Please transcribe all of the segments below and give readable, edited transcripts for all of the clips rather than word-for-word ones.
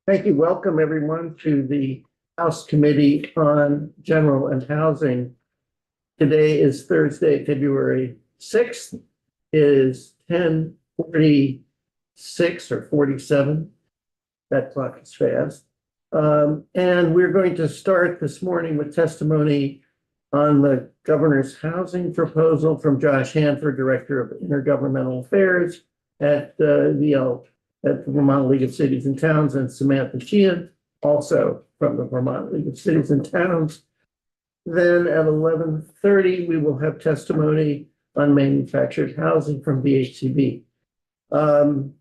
Thank you. Welcome everyone to the House Committee on General and Housing. Today is Thursday, February 6th. It is 10:46 or 47. That clock is fast. And we're going to start this morning with testimony on the governor's housing proposal from Josh Hanford, Director of Intergovernmental Affairs at the Vermont League of Cities and Towns, and Samantha Sheehan, also from the Vermont League of Cities and Towns. Then at 11:30, we will have testimony on manufactured housing from VHCB. And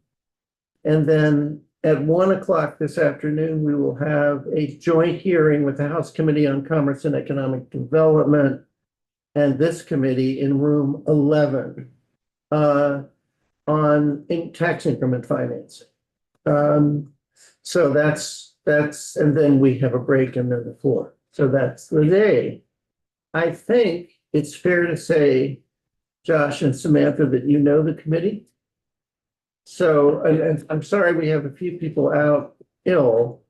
then at 1 o'clock this afternoon, we will have a joint hearing with the House Committee on Commerce and Economic Development and this committee in room 11 on tax increment financing. So that's, and then we have a break and then the floor. So that's the day. I think it's fair to say, Josh and Samantha, that you know the committee. So, and I'm sorry, we have a few people out ill.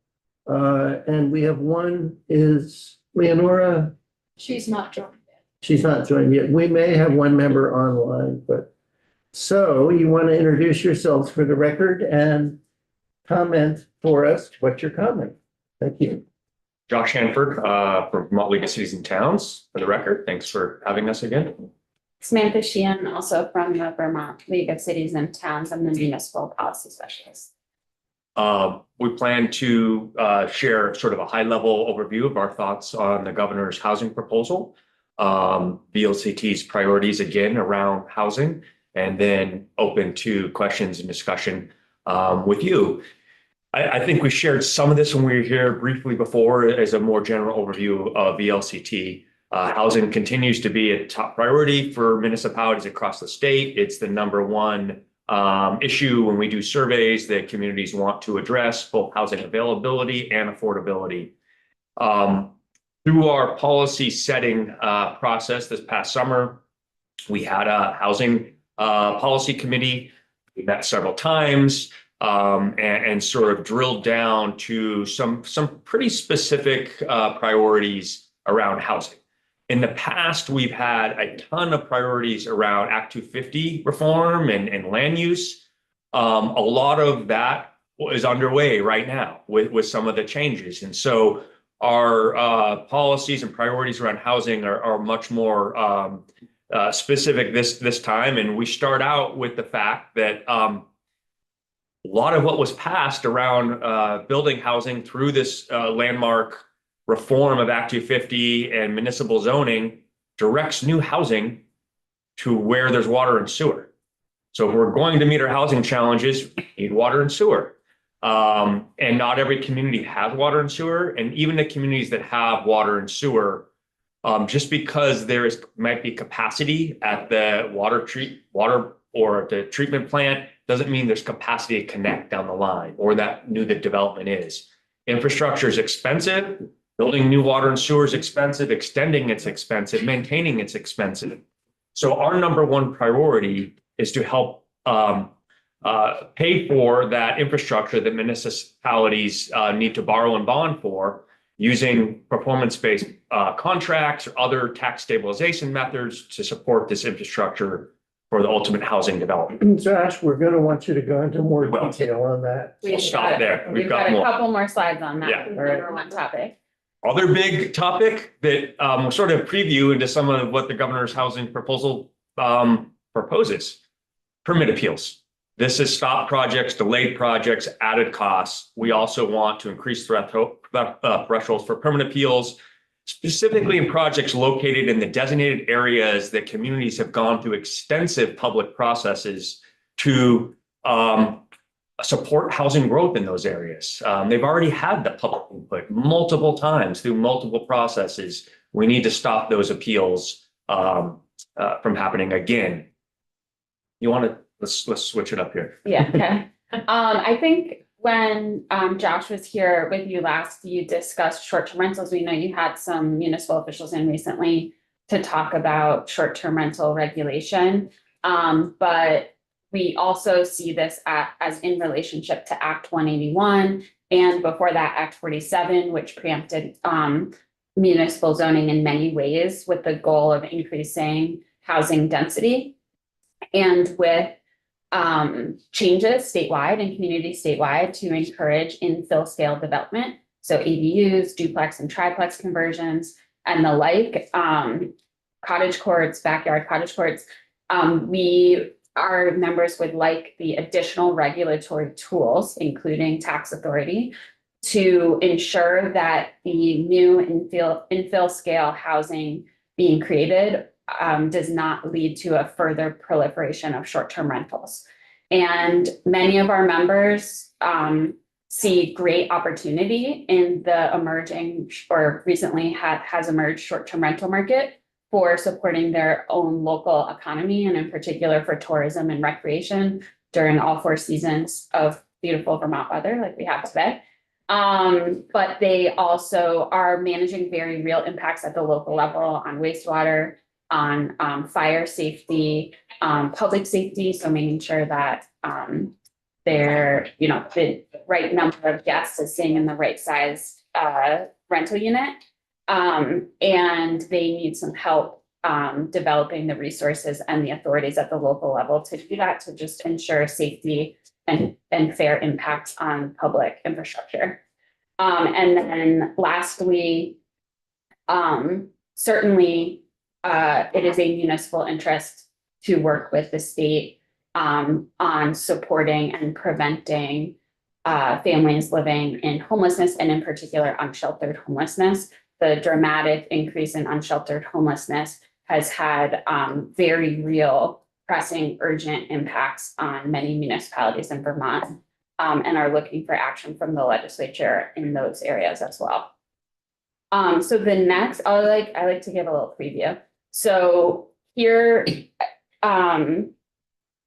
And we have one is Leonora. She's not joined yet. She's not joined yet. We may have one member online, but so you want to introduce yourselves for the record and comment for us. What's your comment? Thank you. Josh Hanford from Vermont League of Cities and Towns, for the record. Thanks for having us again. Samantha Sheehan, also from the Vermont League of Cities and Towns. I'm the municipal policy specialist. We plan to share sort of a high-level overview of our thoughts on the governor's housing proposal, VLCT's priorities again around housing, and then open to questions and discussion with you. I think we shared some of this when we were here briefly before as a more general overview of VLCT. Housing continues to be a top priority for municipalities across the state. It's the #1 issue when we do surveys that communities want to address, both housing availability and affordability. Through our policy setting process this past summer, we had a housing policy committee. We met several times and sort of drilled down to some pretty specific priorities around housing. In the past, we've had a ton of priorities around Act 250 reform and land use. A lot of that is underway right now with some of the changes. And so our policies and priorities around housing are much more specific this time. And we start out with the fact that a lot of what was passed around building housing through this landmark reform of Act 250 and municipal zoning directs new housing to where there's water and sewer. So if we're going to meet our housing challenges, we need water and sewer. And not every community has water and sewer. And even the communities that have water and sewer, just because might be capacity at the water or the treatment plant doesn't mean there's capacity to connect down the line or that new the development is. Infrastructure is expensive. Building new water and sewer is expensive. Extending it's expensive. Maintaining it's expensive. So our #1 priority is to help pay for that infrastructure that municipalities need to borrow and bond for using performance-based contracts or other tax stabilization methods to support this infrastructure for the ultimate housing development. Josh, we're going to want you to go into more detail on that. We'll stop there. We've got a couple more slides on that. Yeah. #1 topic. Other big topic that we'll sort of preview into some of what the governor's housing proposal proposes: permit appeals. This is stop projects, delayed projects, added costs. We also want to increase thresholds for permit appeals, specifically in projects located in the designated areas that communities have gone through extensive public processes to support housing growth in those areas. They've already had the public input multiple times through multiple processes. We need to stop those appeals from happening again. You want to, let's switch it up here. Yeah, okay. I think when Josh was here with you last, you discussed short-term rentals. We know you had some municipal officials in recently to talk about short-term rental regulation. But we also see this as in relationship to Act 181 and before that Act 47, which preempted municipal zoning in many ways with the goal of increasing housing density. And with changes statewide and community statewide to encourage infill scale development, so ADUs, duplex and triplex conversions, and the like, cottage courts, backyard cottage courts, our members would like the additional regulatory tools, including tax authority, to ensure that the new infill scale housing being created does not lead to a further proliferation of short-term rentals. And many of our members see great opportunity in the emerging or recently has emerged short-term rental market for supporting their own local economy, and in particular for tourism and recreation during all 4 seasons of beautiful Vermont weather like we have today. But they also are managing very real impacts at the local level on wastewater, on fire safety, public safety. So making sure that the right number of guests is staying in the right size rental unit. And they need some help developing the resources and the authorities at the local level to do that, to just ensure safety and fair impacts on public infrastructure. And then lastly, certainly it is a municipal interest to work with the state on supporting and preventing families living in homelessness, and in particular unsheltered homelessness. The dramatic increase in unsheltered homelessness has had very real, pressing, urgent impacts on many municipalities in Vermont, and are looking for action from the legislature in those areas as well. So the next, I like to give a little preview. So here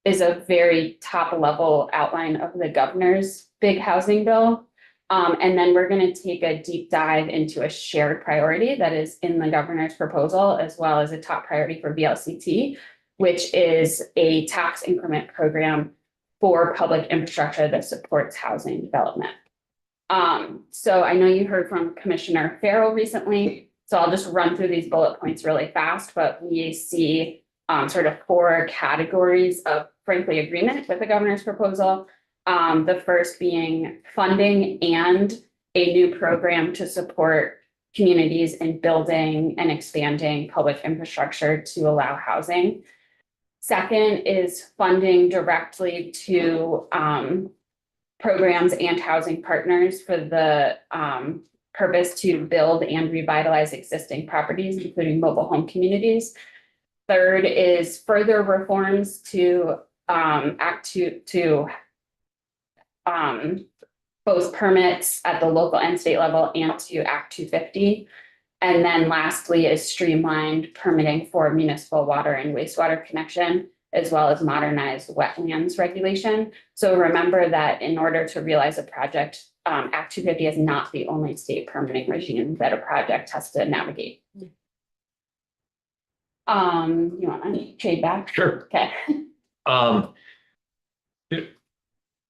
is a very top level outline of the governor's big housing bill. And then we're going to take a deep dive into a shared priority that is in the governor's proposal, as well as a top priority for VLCT, which is a tax increment program for public infrastructure that supports housing development. So I know you heard from Commissioner Farrell recently, so I'll just run through these bullet points really fast, but we see sort of 4 categories of, frankly, agreement with the governor's proposal. The first being funding and a new program to support communities in building and expanding public infrastructure to allow housing. Second is funding directly to programs and housing partners for the purpose to build and revitalize existing properties, including mobile home communities. Third is further reforms to both permits at the local and state level and to Act 250. And then lastly is streamlined permitting for municipal water and wastewater connection, as well as modernized wetlands regulation. So remember that in order to realize a project, Act 250 is not the only state permitting regime that a project has to navigate. You want to trade back? Sure. Okay.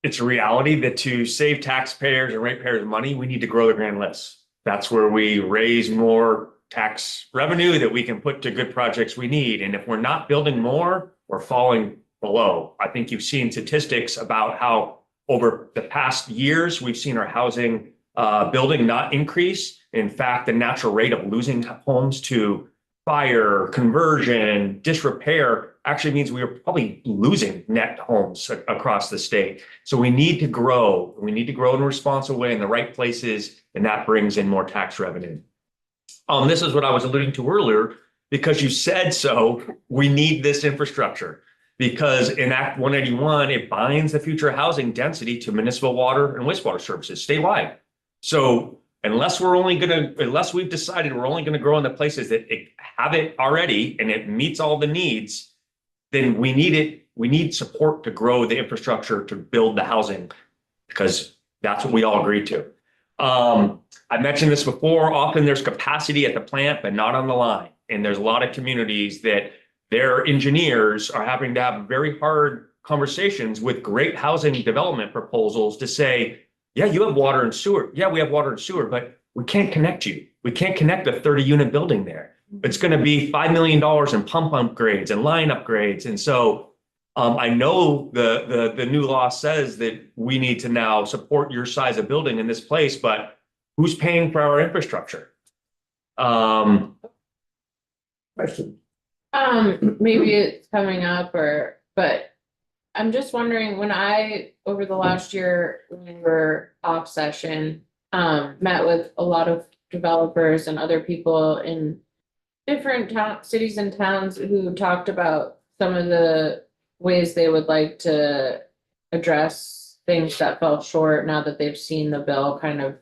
It's a reality that to save taxpayers and ratepayers money, we need to grow the grand list. That's where we raise more tax revenue that we can put to good projects we need. And if we're not building more, we're falling below. I think you've seen statistics about how over the past years, we've seen our housing building not increase. In fact, the natural rate of losing homes to fire, conversion, disrepair actually means we are probably losing net homes across the state. So we need to grow. We need to grow in a responsible way in the right places, and that brings in more tax revenue. This is what I was alluding to earlier, because you said so. We need this infrastructure because in Act 181, it binds the future housing density to municipal water and wastewater services statewide. So unless we've decided we're only going to grow in the places that have it already and it meets all the needs, then we need it. We need support to grow the infrastructure to build the housing, because that's what we all agreed to. I mentioned this before, often there's capacity at the plant, but not on the line. And there's a lot of communities that their engineers are having to have very hard conversations with great housing development proposals to say, yeah, you have water and sewer. Yeah, we have water and sewer, but we can't connect you. We can't connect a 30-unit building there. It's going to be $5 million in pump upgrades and line upgrades. And so I know the new law says that we need to now support your size of building in this place, but who's paying for our infrastructure? Question. Maybe it's coming up but I'm just wondering, over the last year, when we were off session, met with a lot of developers and other people in different cities and towns who talked about some of the ways they would like to address things that fell short now that they've seen the bill kind of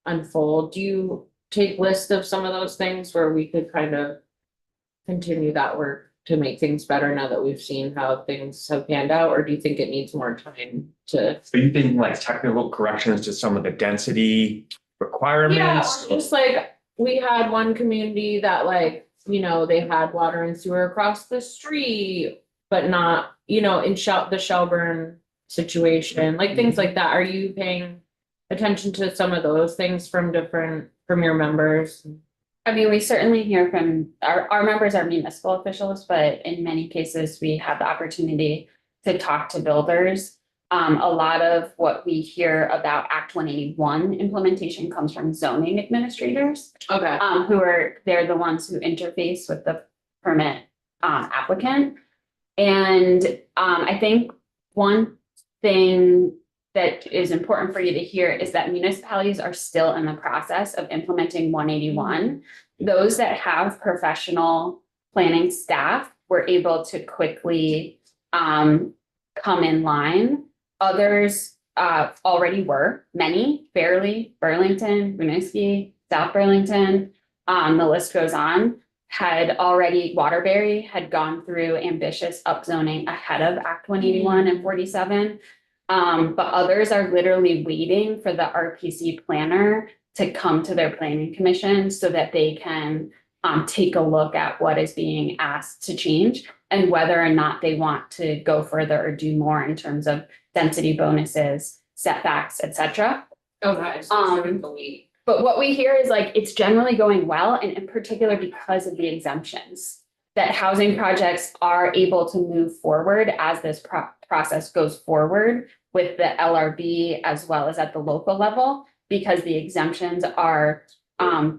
unfold. Do you take list of some of those things where we could kind of continue that work to make things better now that we've seen how things have panned out, or do you think it needs more time to? Are you thinking like technical corrections to some of the density Yeah, requirements? or just like, we had one community that they had water and sewer across the street, but not, in the Shelburne situation, like things like that. Are you paying attention to some of those things from your members? I mean, we certainly hear from our members are municipal officials, but in many cases, we have the opportunity to talk to builders. A lot of what we hear about Act 181 implementation comes from zoning administrators, Okay. they're the ones who interface with the permit applicant. And I think one thing that is important for you to hear is that municipalities are still in the process of implementing 181. Those that have professional planning staff were able to quickly come in line. Others already were, many, Fairleigh, Burlington, Winooski, South Burlington, the list goes on, Waterbury had gone through ambitious upzoning ahead of Act 181 and 47. But others are literally waiting for the RPC planner to come to their planning commission so that they can take a look at what is being asked to change and whether or not they want to go further or do more in terms of density bonuses, setbacks, etc. Okay. But what we hear is it's generally going well, and in particular because of the exemptions, that housing projects are able to move forward as this process goes forward with the LRB as well as at the local level, because the exemptions are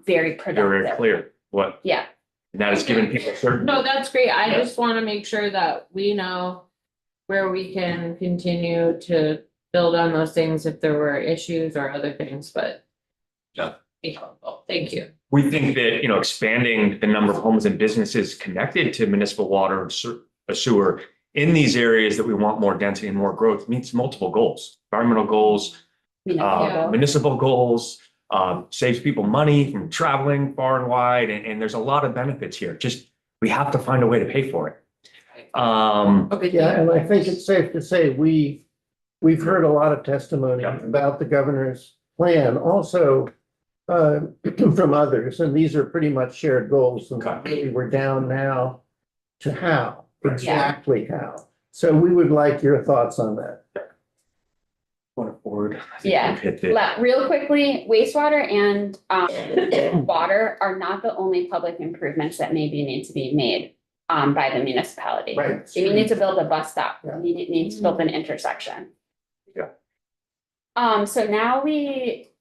very productive. Very clear what. Yeah. And that is giving people certain. No, that's great. I Yeah. just want to make sure that we know where we can continue to build on those things if there were issues or other things, but. Yeah. Be helpful. Thank you. We think that, expanding the number of homes and businesses connected to municipal water and sewer in these areas that we want more density and more growth meets multiple goals, environmental goals, Yeah. municipal goals, saves people money from traveling far and wide. And there's a lot of benefits here. Just, we have to find a way to pay for it. Okay. Yeah, and I think it's safe to say we've heard a lot of testimony Yeah. about the governor's plan, also from others, and these are pretty much shared goals. And Okay. really we're down now to how, Right. exactly how. So we would like your thoughts on that. Going forward. I think Yeah. we've hit the- Real quickly, wastewater and water are not the only public improvements that maybe need to be made by the municipality. Right. You need to build a bus stop, Yeah. you need to build an intersection. Yeah. So now we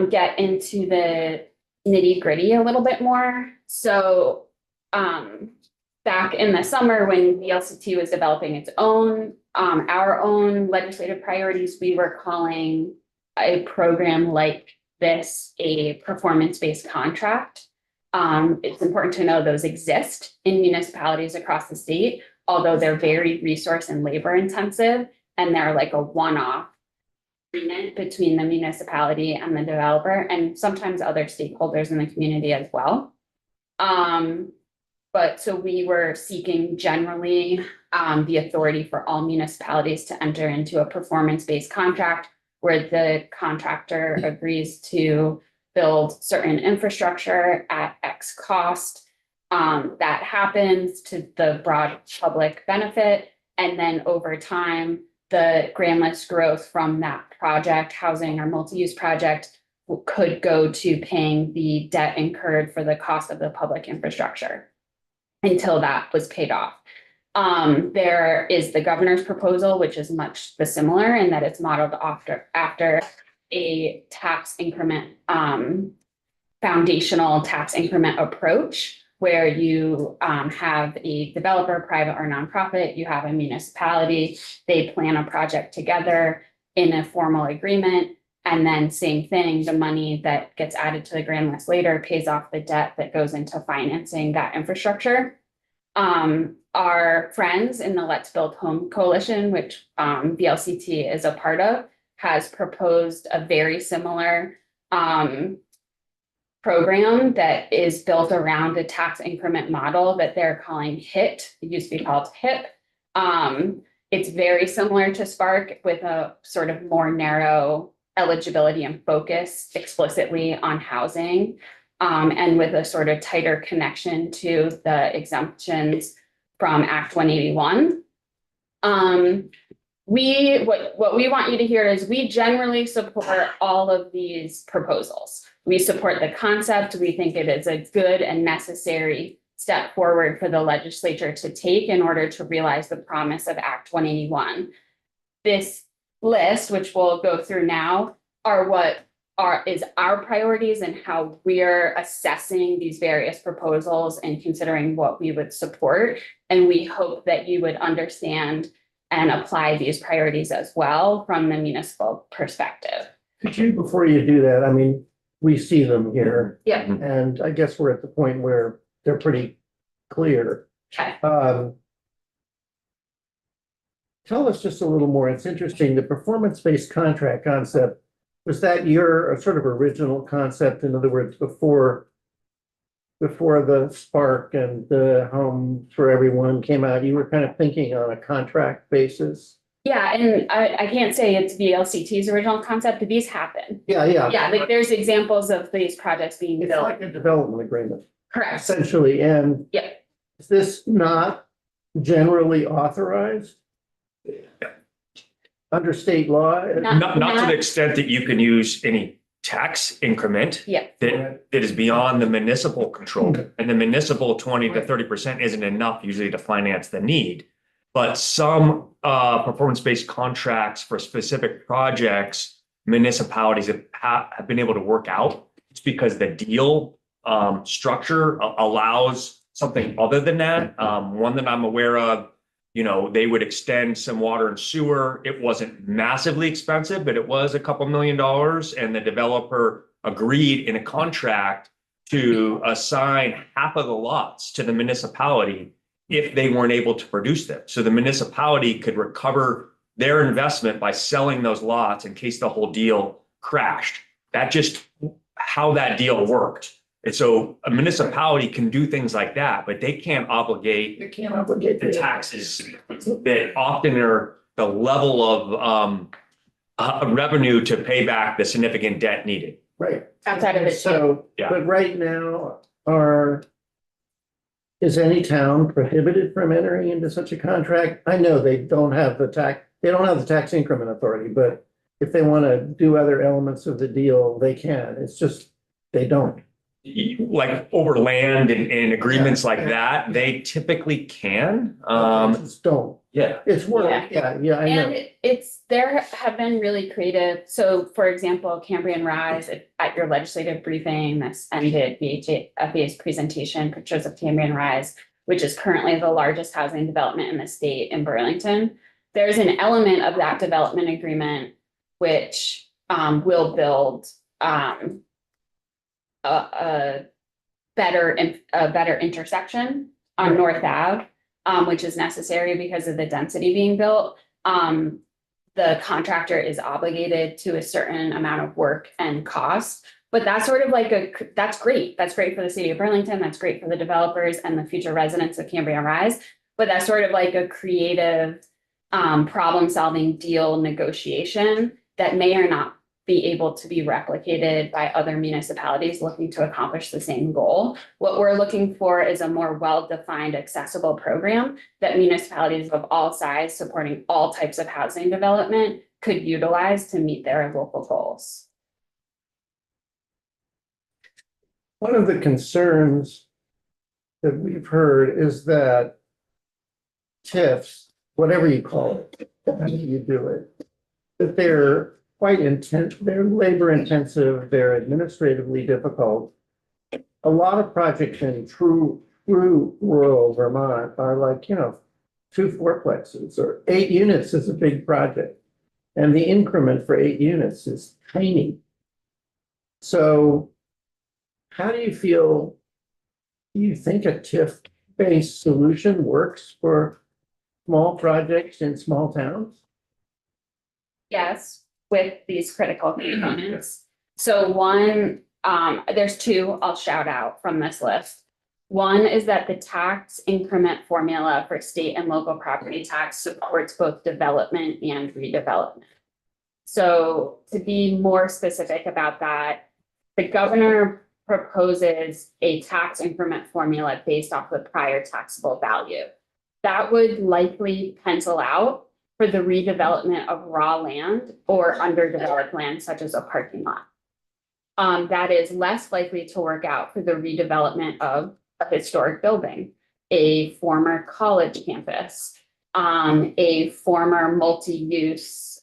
get into the nitty gritty a little bit more. So back in the summer when VLCT was developing its own, our own legislative priorities, we were calling a program like this a performance-based contract. It's important to know those exist in municipalities across the state, although they're very resource and labor intensive, and they're like a one-off agreement between the municipality and the developer, and sometimes other stakeholders in the community as well. But so we were seeking generally the authority for all municipalities to enter into a performance-based contract where the contractor agrees to build certain infrastructure at X cost. That happens to the broad public benefit. And then over time, the grand list growth from that project, housing or multi-use project, could go to paying the debt incurred for the cost of the public infrastructure until that was paid off. There is the governor's proposal, which is much the similar in that it's modeled after a tax increment, foundational tax increment approach, where you have a developer, private or nonprofit, you have a municipality, they plan a project together in a formal agreement. And then same thing, the money that gets added to the grand list later pays off the debt that goes into financing that infrastructure. Our friends in the Let's Build Home Coalition, which VLCT is a part of, has proposed a very similar program that is built around a tax increment model that they're calling HIT. It used to be called HIP. It's very similar to Spark with a sort of more narrow eligibility and focus explicitly on housing, and with a sort of tighter connection to the exemptions from Act 181. What we want you to hear is we generally support all of these proposals. We support the concept. We think it is a good and necessary step forward for the legislature to take in order to realize the promise of Act 181. This list, which we'll go through now, is our priorities and how we're assessing these various proposals and considering what we would support. And we hope that you would understand and apply these priorities as well from the municipal perspective. Could you, before you do that, I mean, we see them here, Yeah. and I guess we're at the point where they're pretty clear. Okay. Tell us just a little more. It's interesting, the performance-based contract concept, was that your sort of original concept? In other words, before the Spark and the Home for Everyone came out, you were kind of thinking on a contract basis? Yeah, and I can't say it's VLCT's original concept, but these happen. Yeah. Yeah, like there's examples of these projects being It's built. like a development agreement, Correct. essentially, and Yeah. is this not generally authorized under state law? Not to the extent that you can use any tax increment Yeah. that is beyond the municipal control. And the municipal 20 to 30% isn't enough usually to finance the need. But some performance-based contracts for specific projects, municipalities have been able to work out. It's because the deal structure allows something other than that. One that I'm aware of, they would extend some water and sewer. It wasn't massively expensive, but it was a couple $1 million. And the developer agreed in a contract to assign half of the lots to the municipality if they weren't able to produce them. So the municipality could recover their investment by selling those lots in case the whole deal crashed. That's just how that deal worked. And so a municipality can do things like that, but they can't obligate You can't obligate the taxes that often are the level of revenue to pay back the significant debt needed. Right. Outside of it. So, Yeah. but right now, is any town prohibited from entering into such a contract? I know they don't have the tax increment authority, but if they want to do other elements of the deal, they can. It's just, they don't. Like over land and agreements like that, they typically can. Just don't. Yeah. It's work, yeah, I know. And there have been really creative, so for example, Cambrian Rise at your legislative briefing, this ended VHA's presentation, pictures of Cambrian Rise, which is currently the largest housing development in the state in Burlington. There's an element of that development agreement which will build a better intersection on North Ave, which is necessary because of the density being built. The contractor is obligated to a certain amount of work and cost, but that's sort of like that's great. That's great for the city of Burlington. That's great for the developers and the future residents of Cambrian Rise. But that's sort of like a creative problem-solving deal negotiation that may or be able to be replicated by other municipalities looking to accomplish the same goal. What we're looking for is a more well-defined, accessible program that municipalities of all size supporting all types of housing development could utilize to meet their local goals. One of the concerns that we've heard is that TIFs, whatever you call it, how do you do it? That they're quite intense, they're labor intensive, they're administratively difficult. A lot of projects in true rural Vermont are like, 2 fourplexes or 8 units is a big project. And the increment for 8 units is tiny. So how do you feel? Do you think a TIF-based solution works for small projects in small towns? Yes, with these critical components. So one, there's 2 I'll shout out from this list. One is that the tax increment formula for state and local property tax supports both development and redevelopment. So to be more specific about that, the governor proposes a tax increment formula based off the prior taxable value. That would likely pencil out for the redevelopment of raw land or underdeveloped land such as a parking lot. That is less likely to work out for the redevelopment of a historic building, a former college campus, a former multi-use,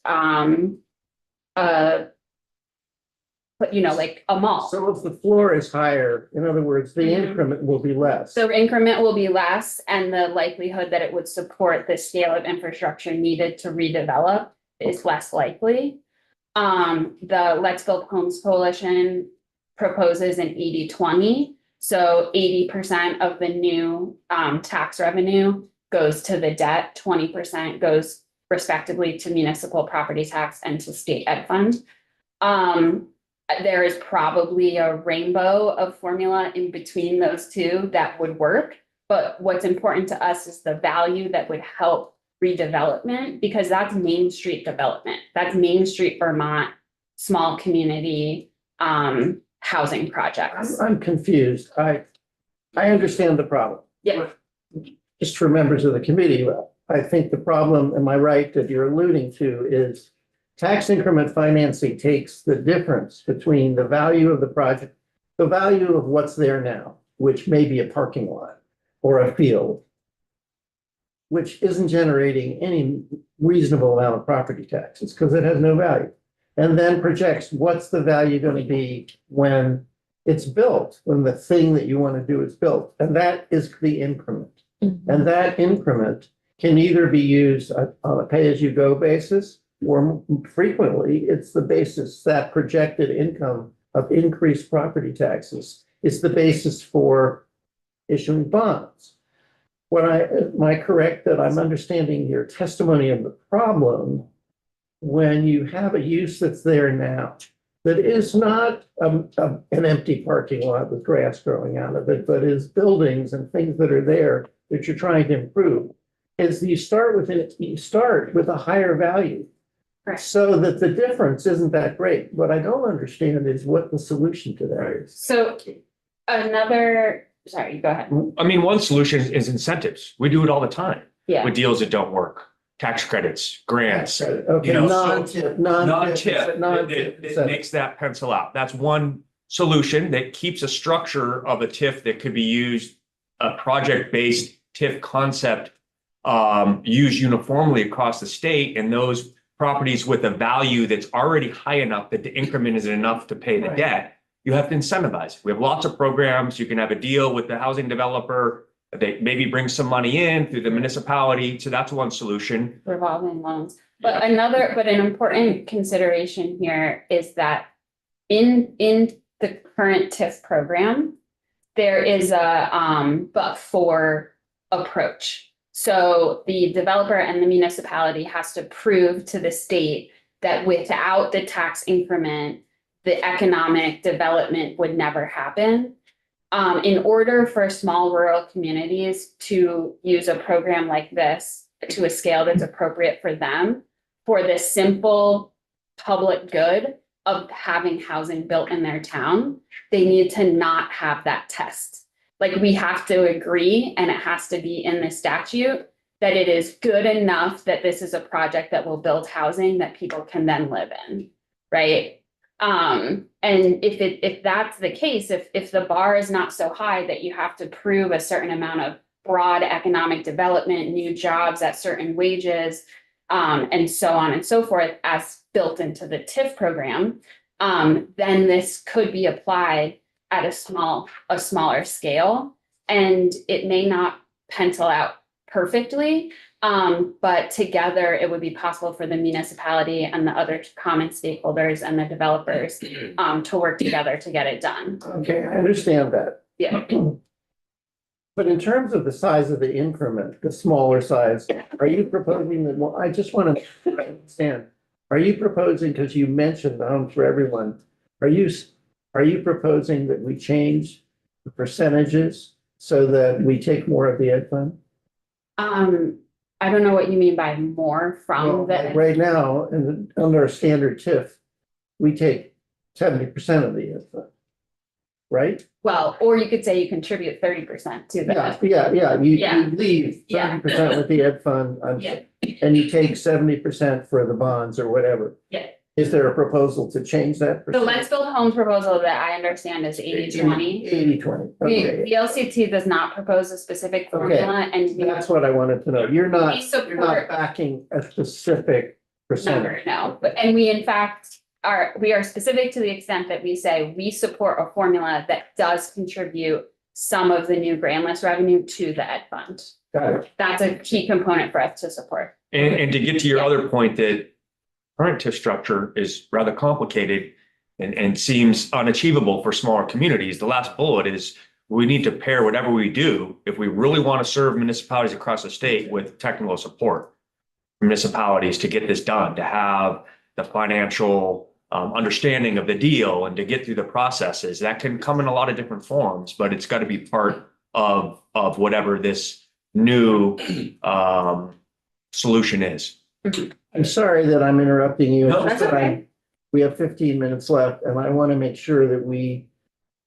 like a mall. So if the floor is higher, in other words, the increment will be less. So increment will be less and the likelihood that it would support the scale of infrastructure needed to redevelop is less likely. The Let's Build Homes Coalition proposes an 80-20. So 80% of the new tax revenue goes to the debt, 20% goes respectively to municipal property tax and to state ed fund. There is probably a rainbow of formula in between those 2 that would work. But what's important to us is the value that would help redevelopment, because that's Main Street development. That's Main Street Vermont, small community housing projects. I'm confused. I understand the problem. Yeah. Just for members of the committee, I think the problem, am I right, that you're alluding to is tax increment financing takes the difference between the value of the project, the value of what's there now, which may be a parking lot or a field, which isn't generating any reasonable amount of property taxes because it has no value. And then projects what's the value going to be when it's built, when the thing that you want to do is built. And that is the increment. And that increment can either be used on a pay-as-you-go basis, or frequently it's the basis, that projected income of increased property taxes is the basis for issuing bonds. Am I correct that I'm understanding your testimony of the problem when you have a use that's there now that is not an empty parking lot with grass growing out of it, but is buildings and things that are there that you're trying to improve, is you start with a higher value. Correct. So that the difference isn't that great. What I don't understand is what the solution to that is. So sorry, go ahead. I mean, one solution is incentives. We do it all the time Yeah. with deals that don't work. Tax credits, grants, Okay, you know, so- non-tip, non-tip, non-tip. it makes that pencil out. That's one solution that keeps a structure of a TIF that could be used, a project-based TIF concept, used uniformly across the state, and those properties with a value that's already high enough that the increment is enough to pay the Right. debt, you have to incentivize. We have lots of programs. You can have a deal with the housing developer. They maybe bring some money in through the municipality. So that's one solution. Revolving loans. But an important consideration here is that in the current TIF program, there is a but for approach. So the developer and the municipality has to prove to the state that without the tax increment, the economic development would never happen. In order for small rural communities to use a program like this to a scale that's appropriate for them, for the simple public good of having housing built in their town, they need to not have that test. Like, we have to agree, and it has to be in the statute, that it is good enough that this is a project that will build housing that people can then live in, right? And if that's the case, if the bar is not so high that you have to prove a certain amount of broad economic development, new jobs at certain wages, and so on and so forth, as built into the TIF program, then this could be applied at a smaller scale. And it may not pencil out perfectly, but together it would be possible for the municipality and the other common stakeholders and the developers to work together to get it done. Okay, I understand that. Yeah. But in terms of the size of the increment, the smaller size, are you proposing that, well, I just want to understand, are you proposing, because you mentioned the Home for Everyone, are you proposing that we change the percentages so that we take more of the ed fund? I don't know what you mean by more from Well, the. like right now, under a standard TIF, we take 70% of the ed fund. Right? Well, or you could say you contribute 30% to Yeah, the. yeah. You Yeah. leave Yeah. 30% with the ed fund, Yeah. and you take 70% for the bonds or whatever. Yeah. Is there a proposal to change that? The Let's Build Homes proposal that I understand is 80-20. 80-20, okay. The LCT does not propose a specific formula, and That's what I wanted to know. You're we not support backing a specific percentage. number, no, but, and we in fact we are specific to the extent that we say we support a formula that does contribute some of the new grand list revenue to the ed fund. Got it. That's a key component for us to support. And to get to your other point, that current TIF structure is rather complicated and seems unachievable for smaller communities. The last bullet is we need to pair whatever we do, if we really want to serve municipalities across the state, with technical support for municipalities to get this done, to have the financial understanding of the deal and to get through the processes. That can come in a lot of different forms, but it's got to be part of whatever this new solution is. I'm sorry that I'm interrupting you. It's No, just that's that okay. we have 15 minutes left, and I want to make sure that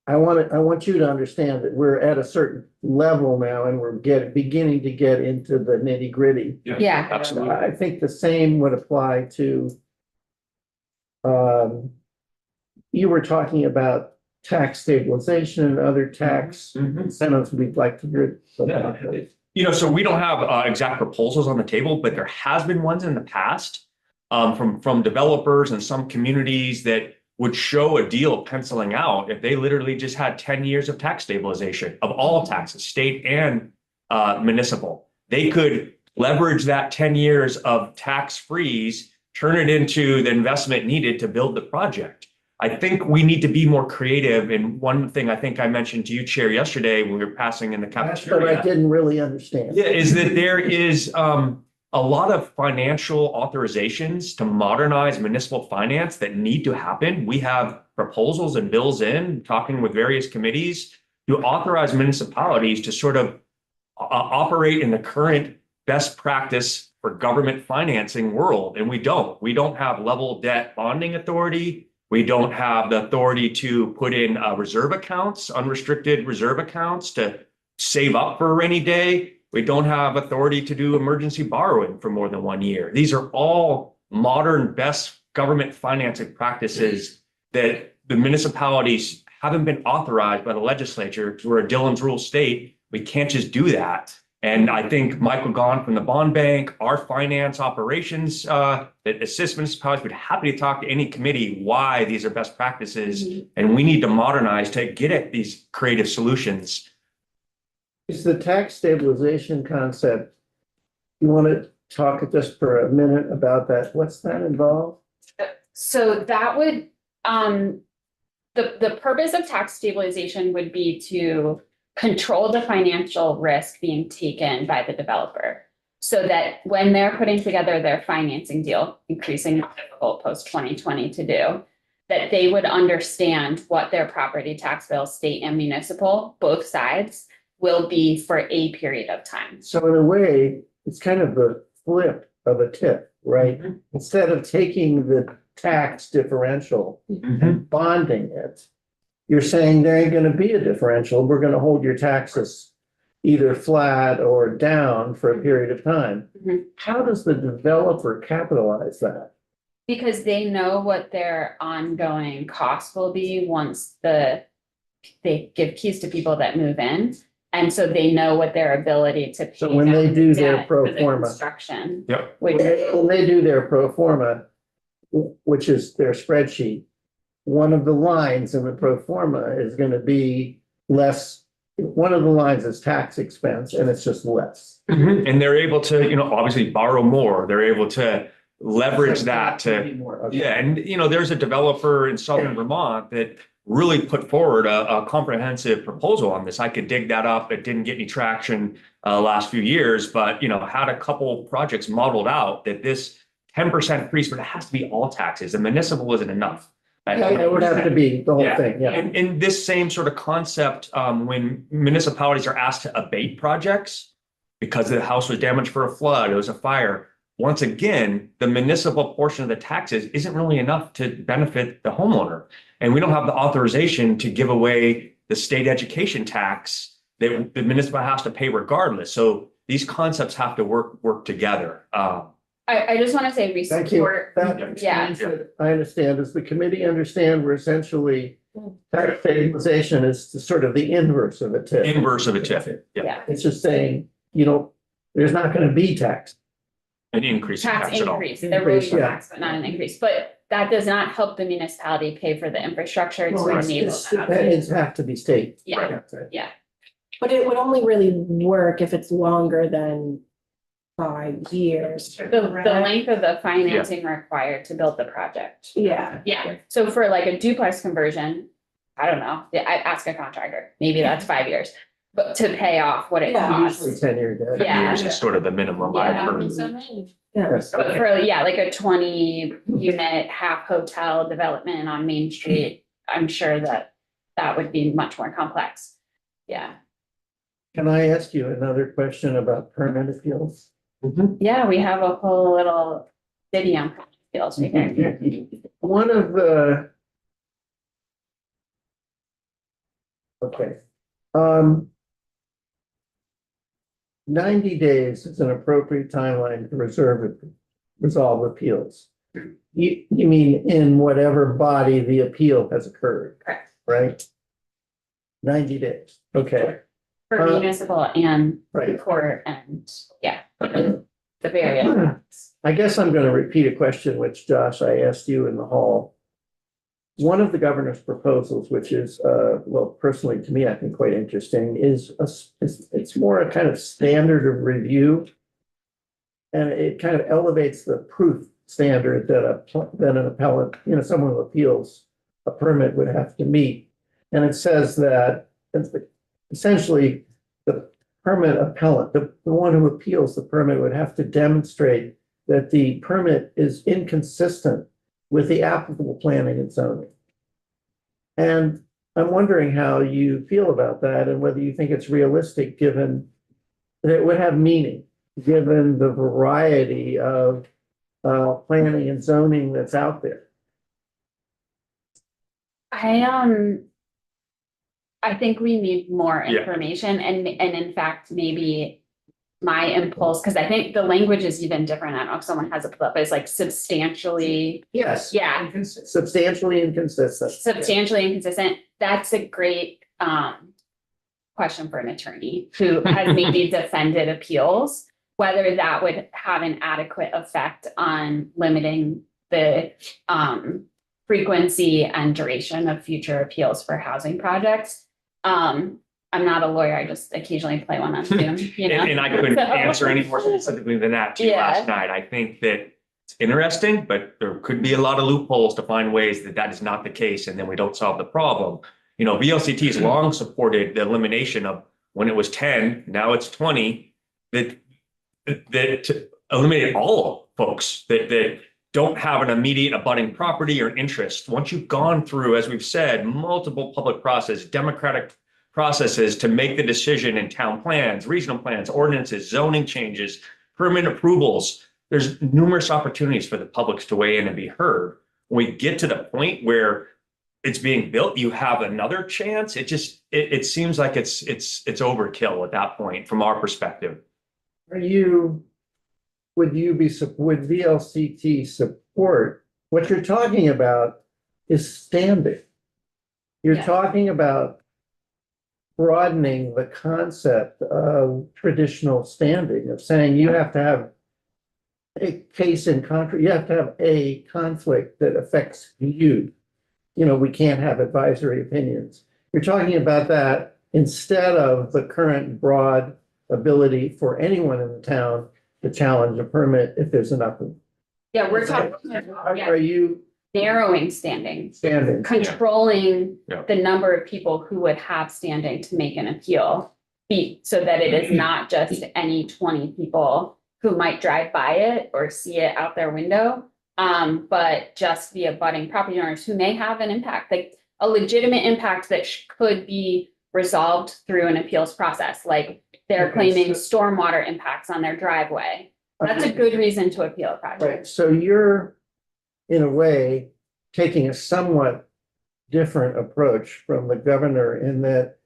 I want you to understand that we're at a certain level now, and we're beginning to get into the nitty gritty. Yeah. Absolutely. I think the same would apply to, you were talking about tax stabilization and other tax incentives we'd like to hear. Yeah. You know, so we don't have exact proposals on the table, but there has been ones in the past from developers and some communities that would show a deal penciling out if they literally just had 10 years of tax stabilization of all taxes, state and municipal. They could leverage that 10 years of tax freeze, turn it into the investment needed to build the project. I think we need to be more creative. And one thing I think I mentioned to you, Chair, yesterday when we were passing in the That's cafeteria. what I didn't really understand. Yeah, is that there is a lot of financial authorizations to modernize municipal finance that need to happen. We have proposals and bills in, talking with various committees to authorize municipalities to sort of operate in the current best practice for government financing world. And we don't have level debt bonding authority. We don't have the authority to put in reserve accounts, unrestricted reserve accounts to save up for a rainy day. We don't have authority to do emergency borrowing for more than 1 year. These are all modern best government financing practices that the municipalities haven't been authorized by the legislature. We're a Dillon's Rule state. We can't just do that. And I think Michael Gahn from the Bond Bank, our finance operations that assist municipalities, would happy to talk to any committee why these are best practices. And we need to modernize to get at these creative solutions. Is the tax stabilization concept, you want to talk just for a minute about that? What's that involve? So that would, the purpose of tax stabilization would be to control the financial risk being taken by the developer. So that when they're putting together their financing deal, increasingly difficult post 2020 to do, that they would understand what their property tax bill, state and municipal, both sides, will be for a period of time. So in a way, it's kind of the flip of a tip, right? Instead of taking the tax differential Mhm. and bonding it, you're saying there ain't gonna be a differential. We're gonna hold your taxes either flat or down for a period of time. Mhm. How does the developer capitalize that? Because they know what their ongoing costs will be once they give keys to people that move in. And so they know what their ability to. So pay when they down do the their debt pro for the forma. Construction, Yep. which, When they do their pro forma, which is their spreadsheet, one of the lines in the pro forma is gonna be less, one of the lines is tax expense and it's just less. Mhm. And they're able to, obviously borrow more. They're able to leverage that to, Okay. yeah. And, there's a developer in Southern Vermont that really put forward a comprehensive proposal on this. I could dig that up. It didn't get any traction last few years, but, had a couple projects modeled out that this 10% increase, but it has to be all taxes. And municipal isn't enough. It would have to be the whole Yeah. thing, yeah. And in this same sort of concept, when municipalities are asked to abate projects because the house was damaged for a flood, it was a fire. Once again, the municipal portion of the taxes isn't really enough to benefit the homeowner. And we don't have the authorization to give away the state education tax that the municipal has to pay regardless. So these concepts have to work together. I just want to say we Thank you. support, That yeah. explains it. I understand. Does the committee understand we're essentially, tax stabilization is sort of the inverse of a tip. Inverse of a tip. Yeah. Yeah. It's just saying, there's not gonna be tax. An increase in Tax tax at all. increase, there will be Increase, yeah. tax, but not an increase, but that does not help the municipality pay for the infrastructure to enable that. It's have to be state. Yeah. Right. But it would only really work if it's longer than 5 years. The length of the financing required to build the project. Yeah. Yeah, so for like a duplex conversion, I don't know, I ask a contractor, maybe that's 5 years, but to pay off what it Yeah. Usually costs. 10-year debt. Yeah. Years is sort of the minimum I've Yeah. heard. Yes. But for, like a 20 unit half hotel development on Main Street, I'm sure that would be much more complex. Yeah, Can I ask you another question about permit appeals? yeah, we have a whole little city on appeals right here. One of the. Okay. 90 days is an appropriate timeline to resolve appeals. You mean in whatever body the appeal has occurred, Correct, right? 90 days, okay, for municipal and right. court and, yeah, the various. I guess I'm gonna repeat a question which, Josh, I asked you in the hall. One of the governor's proposals, which is, well, personally to me, I think quite interesting, it's more a kind of standard of review. And it kind of elevates the proof standard that an appellant, someone who appeals a permit would have to meet. And it says that essentially the permit appellant, the one who appeals the permit would have to demonstrate that the permit is inconsistent with the applicable planning and zoning. And I'm wondering how you feel about that and whether you think it's realistic, given that it would have meaning, given the variety of planning and zoning that's out there. I think we need more Yeah. information and in fact, maybe my impulse, because I think the language is even different. I don't know if someone has it pulled up, but it's like substantially, Yes. yeah, Substantially inconsistent. substantially inconsistent. That's a great question for an attorney who has maybe defended appeals, whether that would have an adequate effect on limiting the frequency and duration of future appeals for housing projects. I'm not a lawyer, I just occasionally play one on Zoom, you know? And I couldn't So- answer any more specifically than that to you Yeah. last night. I think that it's interesting, but there could be a lot of loopholes to find ways that that is not the case, and then we don't solve the problem. VLCT has long supported the elimination of, when it was 10, now it's 20, that to eliminate all folks that don't have an immediate abutting property or interest. Once you've gone through, as we've said, multiple public democratic processes to make the decision in town plans, regional plans, ordinances, zoning changes, permit approvals, there's numerous opportunities for the publics to weigh in and be heard. when we get to the point where it's being built, you have another chance. It seems like it's overkill at that point from our perspective. Would VLCT support, what you're talking about is standing. You're Yeah. talking about broadening the concept of traditional standing, of saying you have to have a case in contract, you have to have a conflict that affects you. We can't have advisory opinions. You're talking about that instead of the current broad ability for anyone in the town to challenge a permit if there's enough. Yeah, we're talking, Are you narrowing standing, standing? controlling Yeah. the number of people who would have standing to make an appeal. So that it is not just any 20 people who might drive by it or see it out their window. But just the abutting property owners who may have an impact, like a legitimate impact that could be resolved through an appeals process, like they're Okay, claiming stormwater impacts on their driveway. That's a good reason to appeal a project. Right, so you're, in a way, taking a somewhat different approach from the governor in that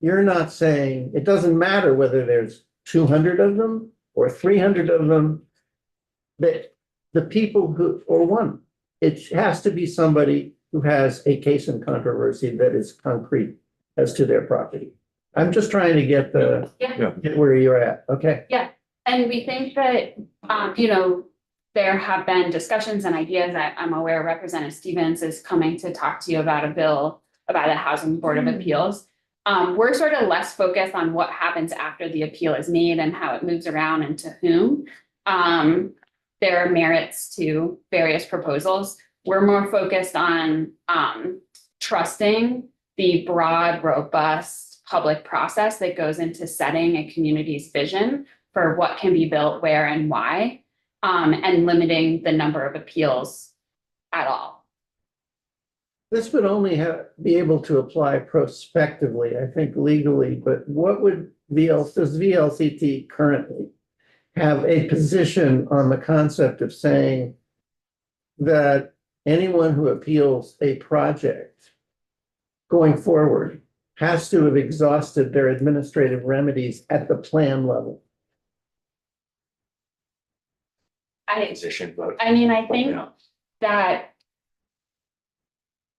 you're not saying, it doesn't matter whether there's 200 of them or 300 of them, that the people who, or one, it has to be somebody who has a case in controversy that is concrete as to their property. I'm just trying to get get where you're at, okay? And we think that, there have been discussions and ideas that I'm aware Representative Stevens is coming to talk to you about a bill about a housing board of appeals. We're sort of less focused on what happens after the appeal is made and how it moves around and to whom. There are merits to various proposals. We're more focused on, trusting the broad, robust public process that goes into setting a community's vision for what can be built, where and why, and limiting the number of appeals at all. This would only be able to apply prospectively, I think legally, but what would does VLCT currently have a position on the concept of saying that anyone who appeals a project going forward has to have exhausted their administrative remedies at the plan level? Position, but I mean, I think yeah. that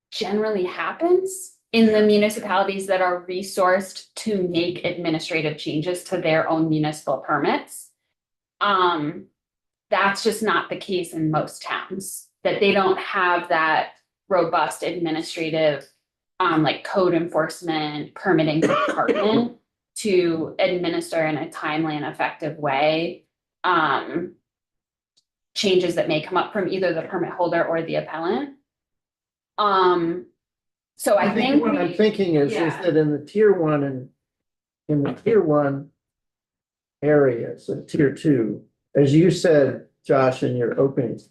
generally happens in the municipalities that are resourced to make administrative changes to their own municipal permits. That's just not the case in most towns, that they don't have that robust administrative, like code enforcement, permitting department to administer in a timely and effective way, changes that may come up from either the permit holder or the appellant. So I think What I'm thinking is Yeah. that in the tier one and in the tier one areas and tier two, as you said, Josh, in your openings,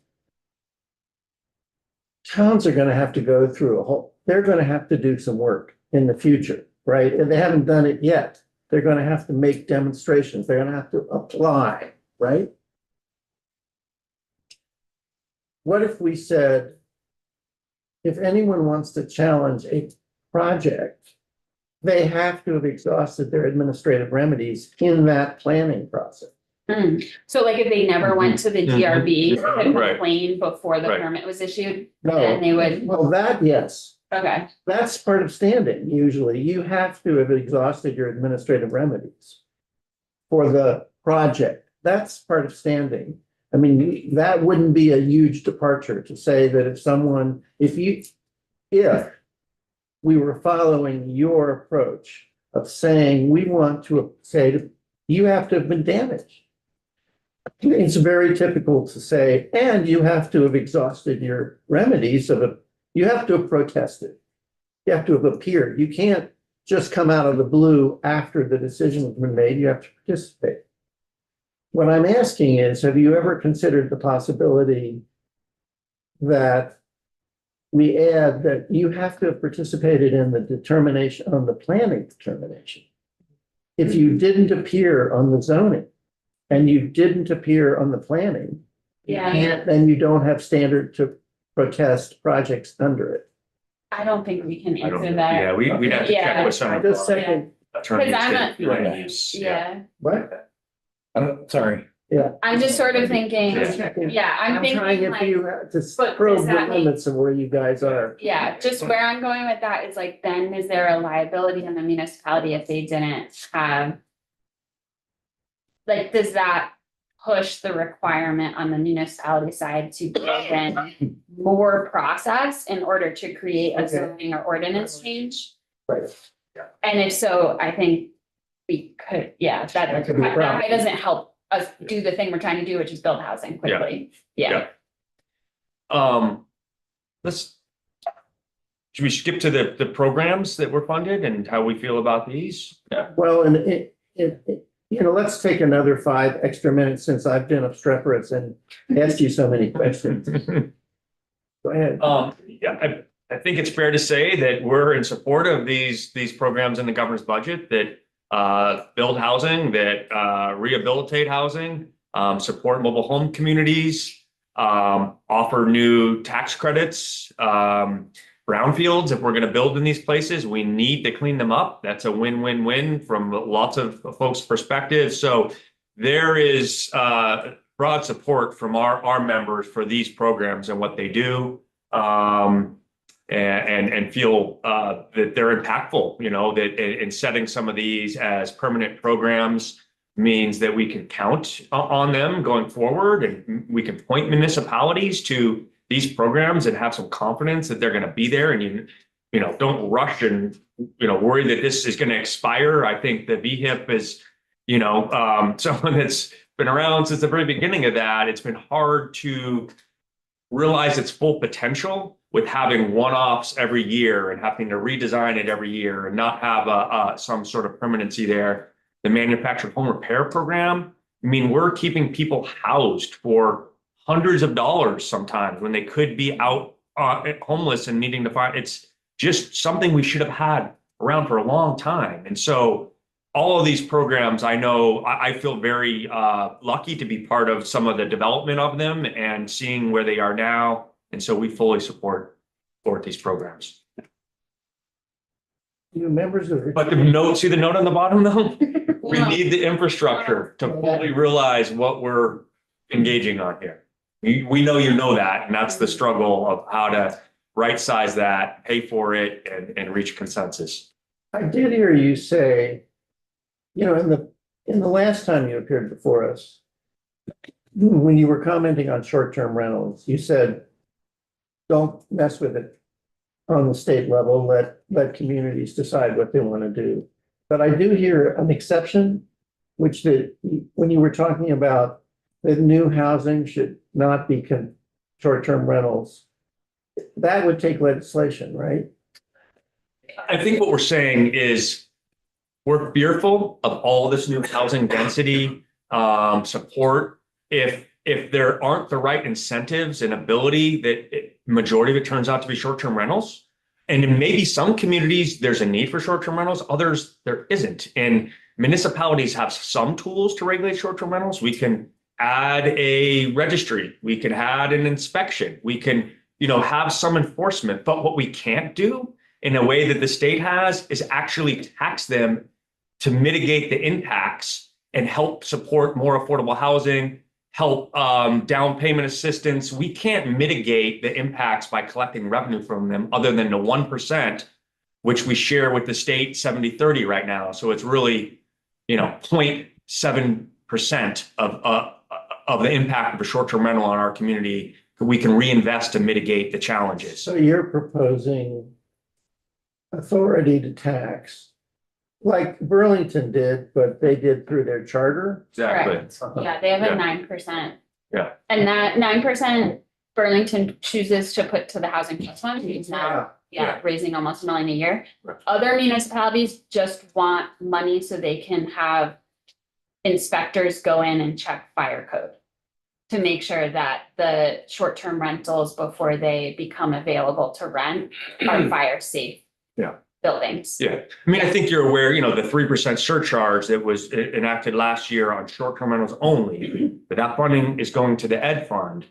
towns are gonna have to go through they're gonna have to do some work in the future, right? And they haven't done it yet. They're gonna have to make demonstrations. They're gonna have to apply, right? What if we said, if anyone wants to challenge a project, they have to have exhausted their administrative remedies in that planning process? So like if they never went to the DRB to Right. complain before the Right. permit was issued, No, then they would, well, that, yes, okay, that's part of standing, usually. You have to have exhausted your administrative remedies for the project. That's part of standing. I mean, that wouldn't be a huge departure to say that if we were following your approach of saying, we want to say, you have to have been damaged. It's very typical to say, and you have to have exhausted your remedies you have to have protested. You have to have appeared. You can't just come out of the blue after the decision has been made. You have to participate. What I'm asking is, have you ever considered the possibility that we add that you have to have participated in the determination on the planning determination? If you didn't appear on the zoning and you didn't appear on the planning, yeah, then you don't have standard to protest projects under it. I don't think we can I don't answer know. that. Yeah, we'd have to check Yeah. with some Just second, attorneys. Because I'm that not- plan use. Yeah, what? Sorry. I'm just sort of thinking, Just checking. yeah, I'm I'm trying thinking to like, you to but probe does the that mean- limits of where you guys are. yeah, just where I'm going with that is like, then is there a liability in the municipality if they didn't have? Like, does that push the requirement on the municipality side to build in more process in order to create a Okay. zoning or ordinance change? Right. And if so, I think we could, yeah, That could be a that problem. doesn't help us do the thing we're trying to do, which is build housing quickly. Yeah. Let's. Should we skip to the programs that were funded and how we feel about these? Yeah. Well, and let's take another 5 extra minutes since I've been obstreperous and asked you so many questions. Go ahead. Yeah, I think it's fair to say that we're in support of these programs in the governor's budget that build housing, that rehabilitate housing, support mobile home communities, offer new tax credits, brownfields. If we're going to build in these places, we need to clean them up. That's a win-win-win from lots of folks' perspectives. So there is broad support from our members for these programs and what they do. And feel that they're impactful, that in setting some of these as permanent programs means that we can count on them going forward, and we can point municipalities to these programs and have some confidence that they're going to be there, and don't rush and worry that this is going to expire. I think the VHIP is someone that's been around since the very beginning of that. It's been hard to realize its full potential with having one-offs every year and having to redesign it every year and not have some sort of permanency there. The manufactured home repair program, I mean, we're keeping people housed for hundreds of dollars sometimes when they could be out homeless and needing to find. It's just something we should have had around for a long time. And so all of these programs, I know I feel very lucky to be part of some of the development of them and seeing where they are now. And so we fully support these programs. You members of. But see the note on the bottom though? We No. need the infrastructure to fully realize what we're engaging on here. We know that, and that's the struggle of how to right size that, pay for it, and reach consensus. I did hear you say, in the last time you appeared before us, when you were commenting on short-term rentals, you said, don't mess with it on the state level, let communities decide what they want to do. But I do hear an exception, which when you were talking about that new housing should not be short-term rentals, that would take legislation, right? I think what we're saying is we're fearful of all this new housing density support. If there aren't the right incentives and ability, majority of it turns out to be short-term rentals. And in maybe some communities, there's a need for short-term rentals, others there isn't. And municipalities have some tools to regulate short-term rentals. We can add a registry, we can add an inspection, we can, have some enforcement. But what we can't do in a way that the state has is actually tax them to mitigate the impacts and help support more affordable housing, help down payment assistance. We can't mitigate the impacts by collecting revenue from them other than the 1%, which we share with the state 70-30 right now. So it's really, 0.7% of the impact of a short-term rental on our community that we can reinvest to mitigate the challenges. So you're proposing authority to tax, like Burlington did, but they did through their charter. Correct. Yeah, they have a Yeah. 9%. Yeah. And that 9% Burlington chooses to put to the housing trust fund, who's now, Yeah. raising almost $1 million a year. Right. Other municipalities just want money so they can have inspectors go in and check fire code to make sure that the short-term rentals before they become available to rent are fire safe. Yeah. Buildings. Yeah, I mean, I think you're aware, the 3% surcharge that was enacted last year on short-term rentals only, but that funding is going to the Ed Fund.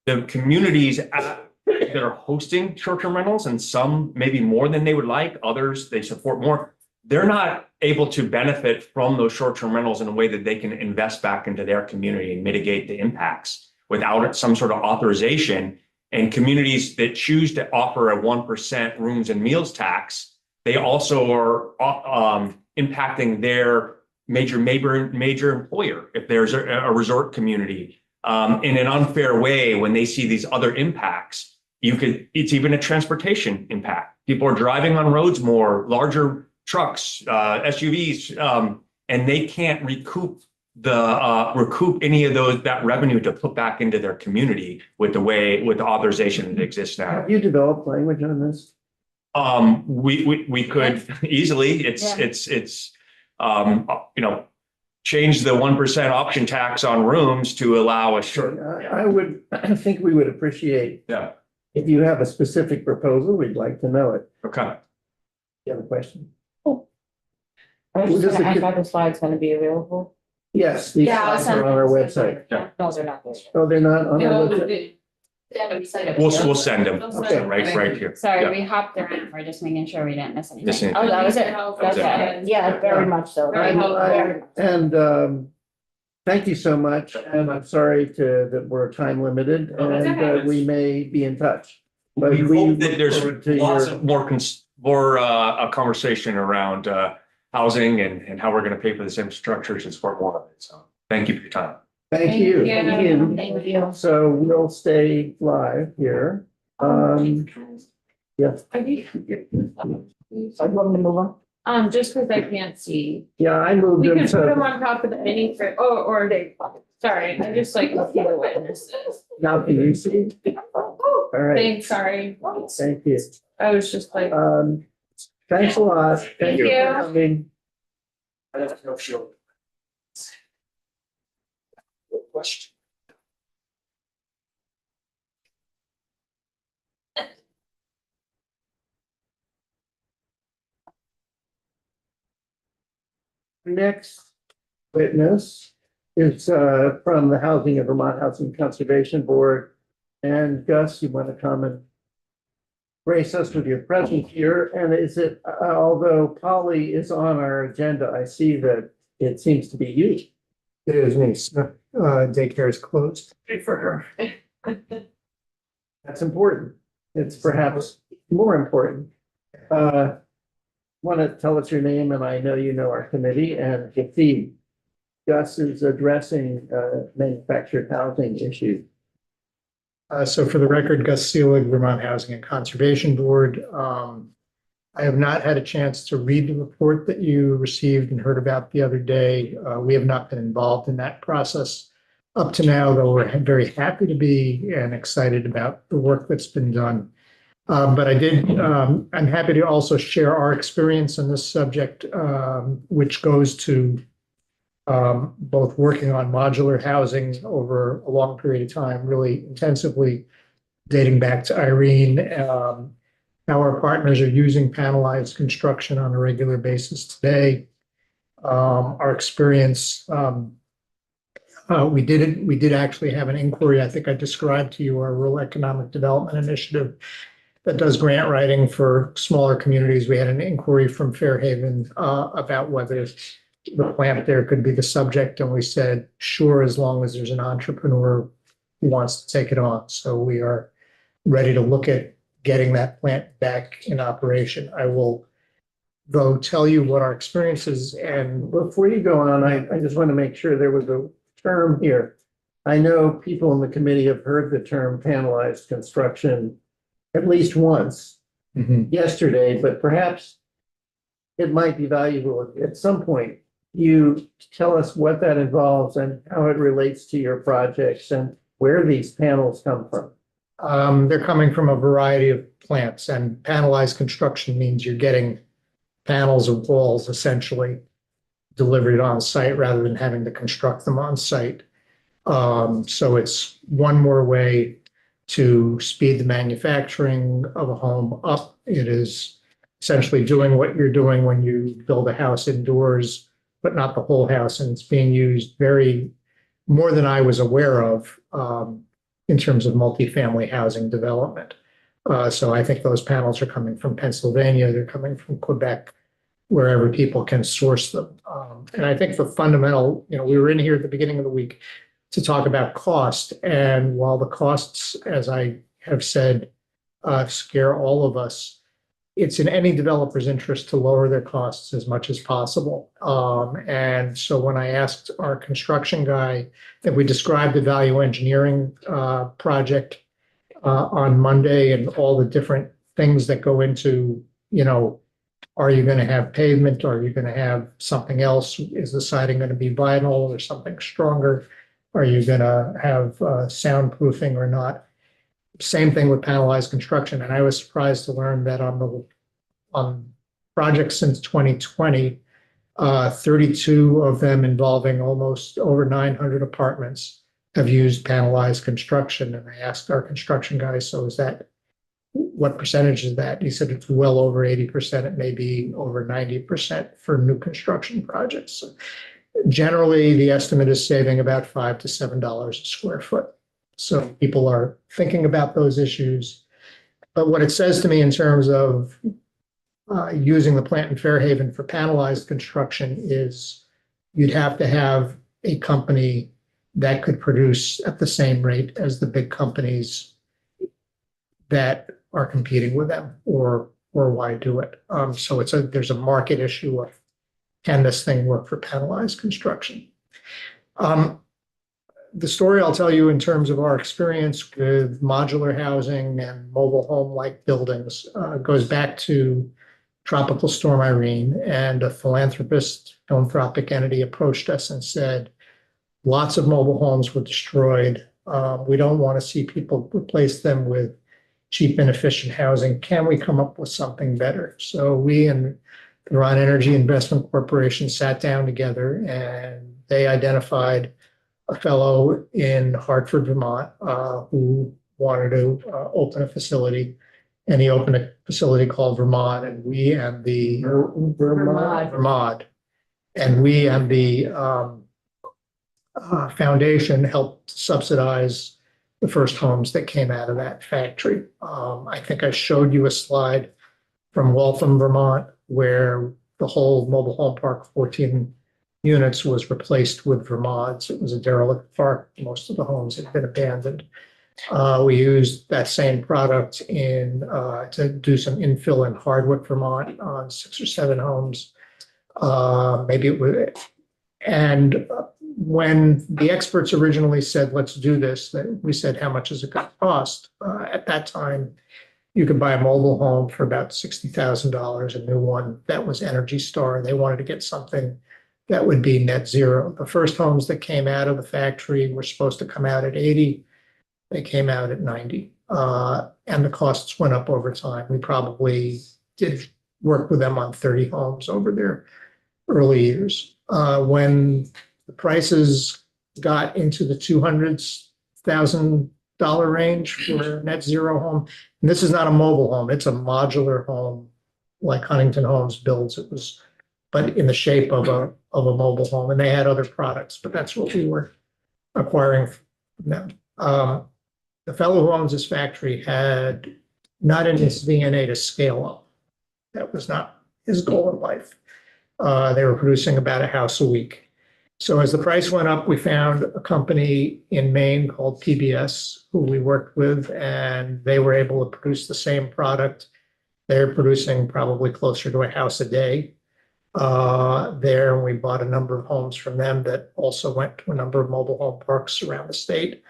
the communities that are hosting short-term rentals, and some maybe more than they would like, others they support more, they're not able to benefit from those short-term rentals in a way that they can invest back into their community and mitigate the impacts without some sort of authorization. And communities that choose to offer a 1% rooms and meals tax, they also are impacting their major employer. If there's a resort community in an unfair way, when they see these other impacts, it's even a transportation impact. People are driving on roads more, larger trucks, SUVs, and they can't recoup any of that revenue to put back into their community with the authorization that exists now. Have you developed language on this? We could easily, change the 1% option tax on rooms to allow a short. I think we would appreciate. Yeah. If you have a specific proposal, we'd like to know it. Okay. You have a question? I was Well, just just gonna a ask, kid- are the slides gonna be available? Yes, these Yeah, I'll slides send are on our them. website. Yeah. Those are not there. Oh, they're not on our No, website? We'll send them Okay. right here. Sorry, Yeah. we hopped around. We're just making sure we didn't miss anything. Miss anything. Oh, that was it. That's it. Okay, yeah, very much so. Very helpful. And thank you so much, and I'm sorry that we're time limited, No, that's and okay. we may be in touch. But We hope that look there's forward to lots your- of more a conversation around housing and how we're going to pay for this infrastructure to support more of it. So thank you for your time. Thank you. Thank you. So we'll stay live here. Yeah, I'd love to move on. Just because I can't see. yeah, I moved We them could put them to, on top of the mini for, or they, sorry, I just like to see the witnesses. now can you see? All right, Thanks, sorry. thank you. I was just like, Thanks a lot. Thank for you. coming. I don't know if she'll. Question. Next witness is from the Housing of Vermont Housing Conservation Board. And Gus, you want to come and grace us with your presence here? And although Polly is on our agenda, I see that it seems to be you. It is me. Daycare is closed. Good for her. That's important. It's perhaps more important. Want to tell us your name, and I know you know our committee, and the theme. Gus is addressing manufactured housing issues. So for the record, Gus Seelig, Vermont Housing and Conservation Board. I have not had a chance to read the report that you received and heard about the other day. We have not been involved in that process up to now, though we're very happy to be and excited about the work that's been done. But I'm happy to also share our experience on this subject, which goes to both working on modular housing over a long period of time, really intensively dating back to Irene, how our partners are using panelized construction on a regular basis today. Our experience, we did actually have an inquiry. I think I described to you our Rural Economic Development Initiative that does grant writing for smaller communities. We had an inquiry from Fairhaven about whether the plant there could be the subject, and we said, sure, as long as there's an entrepreneur who wants to take it on. So we are ready to look at getting that plant back in operation. I will, though, tell you what our experience is. And Before you go on, I just want to make sure there was a term here. I know people in the committee have heard the term panelized construction at least once yesterday, but perhaps it might be valuable at some point. You tell us what that involves and how it relates to your projects and where these panels come from. they're coming from a variety of plants, and panelized construction means you're getting panels of walls essentially delivered on site rather than having to construct them on site. So it's one more way to speed the manufacturing of a home up. It is essentially doing what you're doing when you build a house indoors, but not the whole house. And it's being used more than I was aware of, in terms of multifamily housing development. So I think those panels are coming from Pennsylvania, they're coming from Quebec, wherever people can source them. And I think the fundamental, we were in here at the beginning of the week to talk about cost. And while the costs, as I have said, scare all of us, it's in any developer's interest to lower their costs as much as possible. And so when I asked our construction guy that we described the value engineering project on Monday and all the different things that go into, are you going to have pavement? Are you going to have something else? Is the siding going to be vinyl or something stronger? Are you going to have soundproofing or not? Same thing with panelized construction. And I was surprised to learn that on projects since 2020, 32 of them involving almost over 900 apartments have used panelized construction. And I asked our construction guy, so what percentage is that? He said it's well over 80%. It may be over 90% for new construction projects. So generally, the estimate is saving about $5 to $7 a square foot. So people are thinking about those issues. But what it says to me in terms of using the plant in Fairhaven for panelized construction is you'd have to have a company that could produce at the same rate as the big companies that are competing with them, or why do it? So there's a market issue of, can this thing work for panelized construction? The story I'll tell you in terms of our experience with modular housing and mobile home-like buildings goes back to Tropical Storm Irene, and a philanthropic entity approached us and said, lots of mobile homes were destroyed. We don't want to see people replace them with cheap, inefficient housing. Can we come up with something better? So we and the Ron Energy Investment Corporation sat down together, and they identified a fellow in Hartford, Vermont, who wanted to open a facility. And he opened a facility called Vermont, and we and the Vermont, and we and the foundation helped subsidize the first homes that came out of that factory. I think I showed you a slide from Waltham, Vermont, where the whole mobile home park, 14 units, was replaced with Vermonts. It was a derelict park. Most of the homes had been abandoned. We used that same product to do some infill in Hardwick, Vermont, on 6 or 7 homes. And when the experts originally said, let's do this, we said, how much is it going to cost? At that time, you could buy a mobile home for about $60,000, a new one. That was Energy Star. They wanted to get something that would be net zero. The first homes that came out of the factory were supposed to come out at 80. They came out at 90. And the costs went up over time. We probably did work with them on 30 homes over their early years. When the prices got into the $200,000 range for a net zero home, and this is not a mobile home, it's a modular home like Huntington Homes builds. It was, but in the shape of a mobile home, and they had other products, but that's what we were acquiring from them. The fellow who owns this factory had not in his DNA to scale up. That was not his goal in life. They were producing about a house a week. So as the price went up, we found a company in Maine called PBS, who we worked with, and they were able to produce the same product. They're producing probably closer to a house a day there. And we bought a number of homes from them that also went to a number of mobile home parks around the state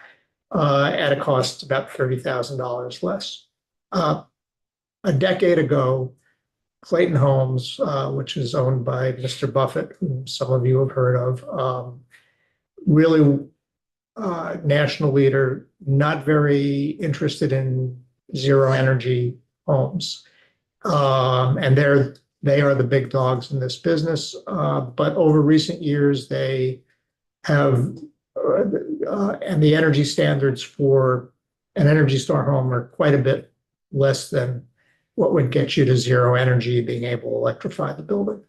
at a cost about $30,000 less. A decade ago, Clayton Homes, which is owned by Mr. Buffett, whom some of you have heard of, really national leader, not very interested in zero energy homes. And they are the big dogs in this business. But over recent years, they have, and the energy standards for an Energy Star home are quite a bit less than what would get you to zero energy, being able to electrify the building.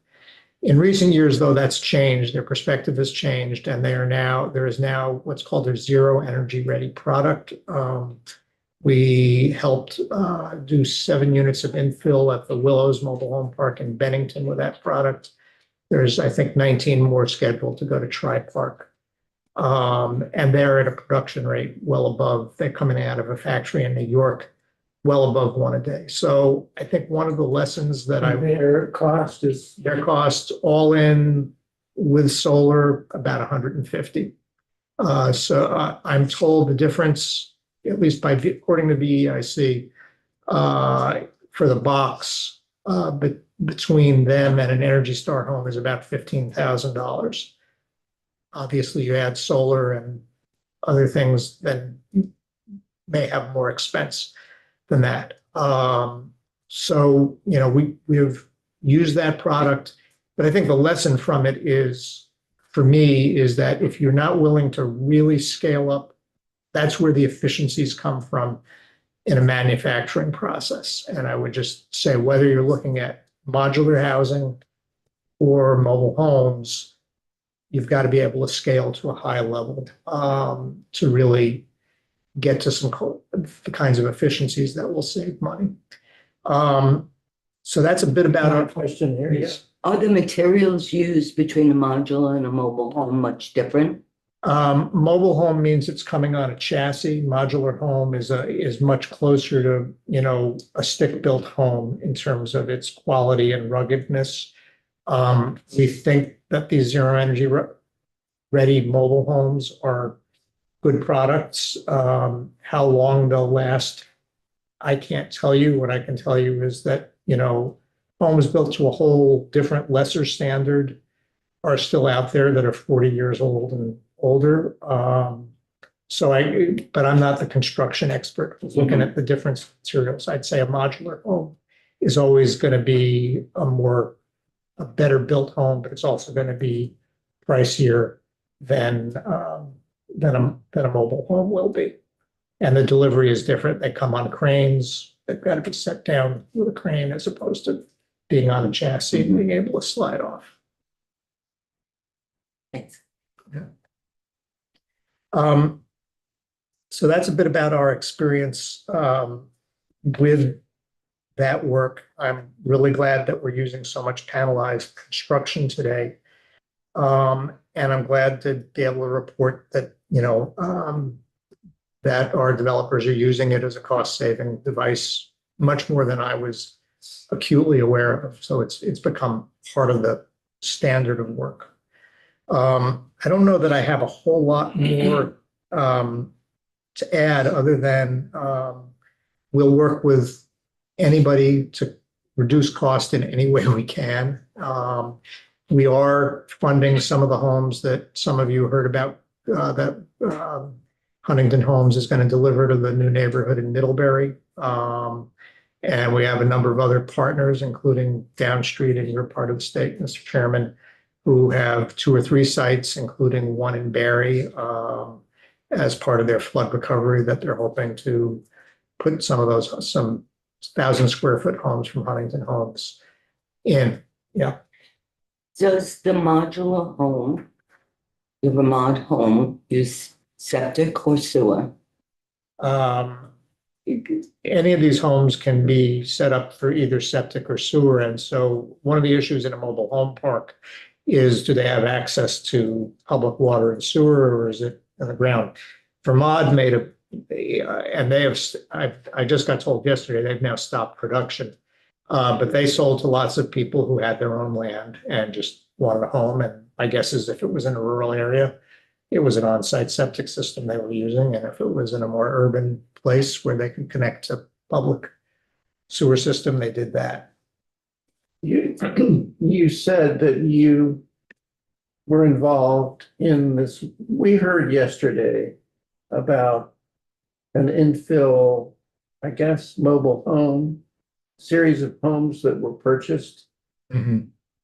In recent years, though, that's changed. Their perspective has changed, and there is now what's called their zero energy ready product. We helped do 7 units of infill at the Willows Mobile Home Park in Bennington with that product. There's, I think, 19 more scheduled to go to Tri Park. And they're at a production rate well above, they're coming out of a factory in New York, well above 1 a day. So I think one of the lessons that Their cost is. their cost all in with solar, about 150. I'm told the difference, at least according to BEIC, for the box, between them and an Energy Star home is about $15,000. Obviously, you add solar and other things, then you may have more expense than that. So, we've used that product, but I think the lesson from it is, for me, is that if you're not willing to really scale up, that's where the efficiencies come from in a manufacturing process. And I would just say, whether you're looking at modular housing or mobile homes, you've got to be able to scale to a high level to really get to the kinds of efficiencies that will save money. So that's a bit about Our our question here, yes. Are the materials used between a modular and a mobile home much different? Mobile home means it's coming on a chassis. Modular home is much closer to, a stick-built home in terms of its quality and ruggedness. We think that these zero energy ready mobile homes are good products. How long they'll last, I can't tell you. What I can tell you is that, homes built to a whole different, lesser standard are still out there that are 40 years old and older. But I'm not the construction expert looking at the different materials. I'd say a modular home is always going to be a better built home, but it's also going to be pricier than a mobile home will be. And the delivery is different. They come on cranes. They've got to be set down with a crane as opposed to being on a chassis and being able to slide off. Thanks. So that's a bit about our experience with that work. I'm really glad that we're using so much panelized construction today. And I'm glad to be able to report that, that our developers are using it as a cost-saving device much more than I was acutely aware of. So it's become part of the standard of work. I don't know that I have a whole lot more to add other than we'll work with anybody to reduce cost in any way we can. We are funding some of the homes that some of you heard about that Huntington Homes is going to deliver to the new neighborhood in Middlebury. And we have a number of other partners, including Downstreet in your part of the state, Mr. Chairman, who have 2 or 3 sites, including one in Barry, as part of their flood recovery that they're hoping to put some 1,000 square foot homes from Huntington Homes in. Yeah. Does the modular home, the Vermont home, use septic or sewer? Any of these homes can be set up for either septic or sewer. And so one of the issues in a mobile home park is, do they have access to public water and sewer, or is it on the ground? Vermont made and they have, I just got told yesterday, they've now stopped production. But they sold to lots of people who had their own land and just wanted a home. And my guess is if it was in a rural area, it was an on-site septic system they were using. And if it was in a more urban place where they could connect to public sewer system, they did that. You said that you were involved in this. We heard yesterday about an infill, I guess, mobile home, series of homes that were purchased.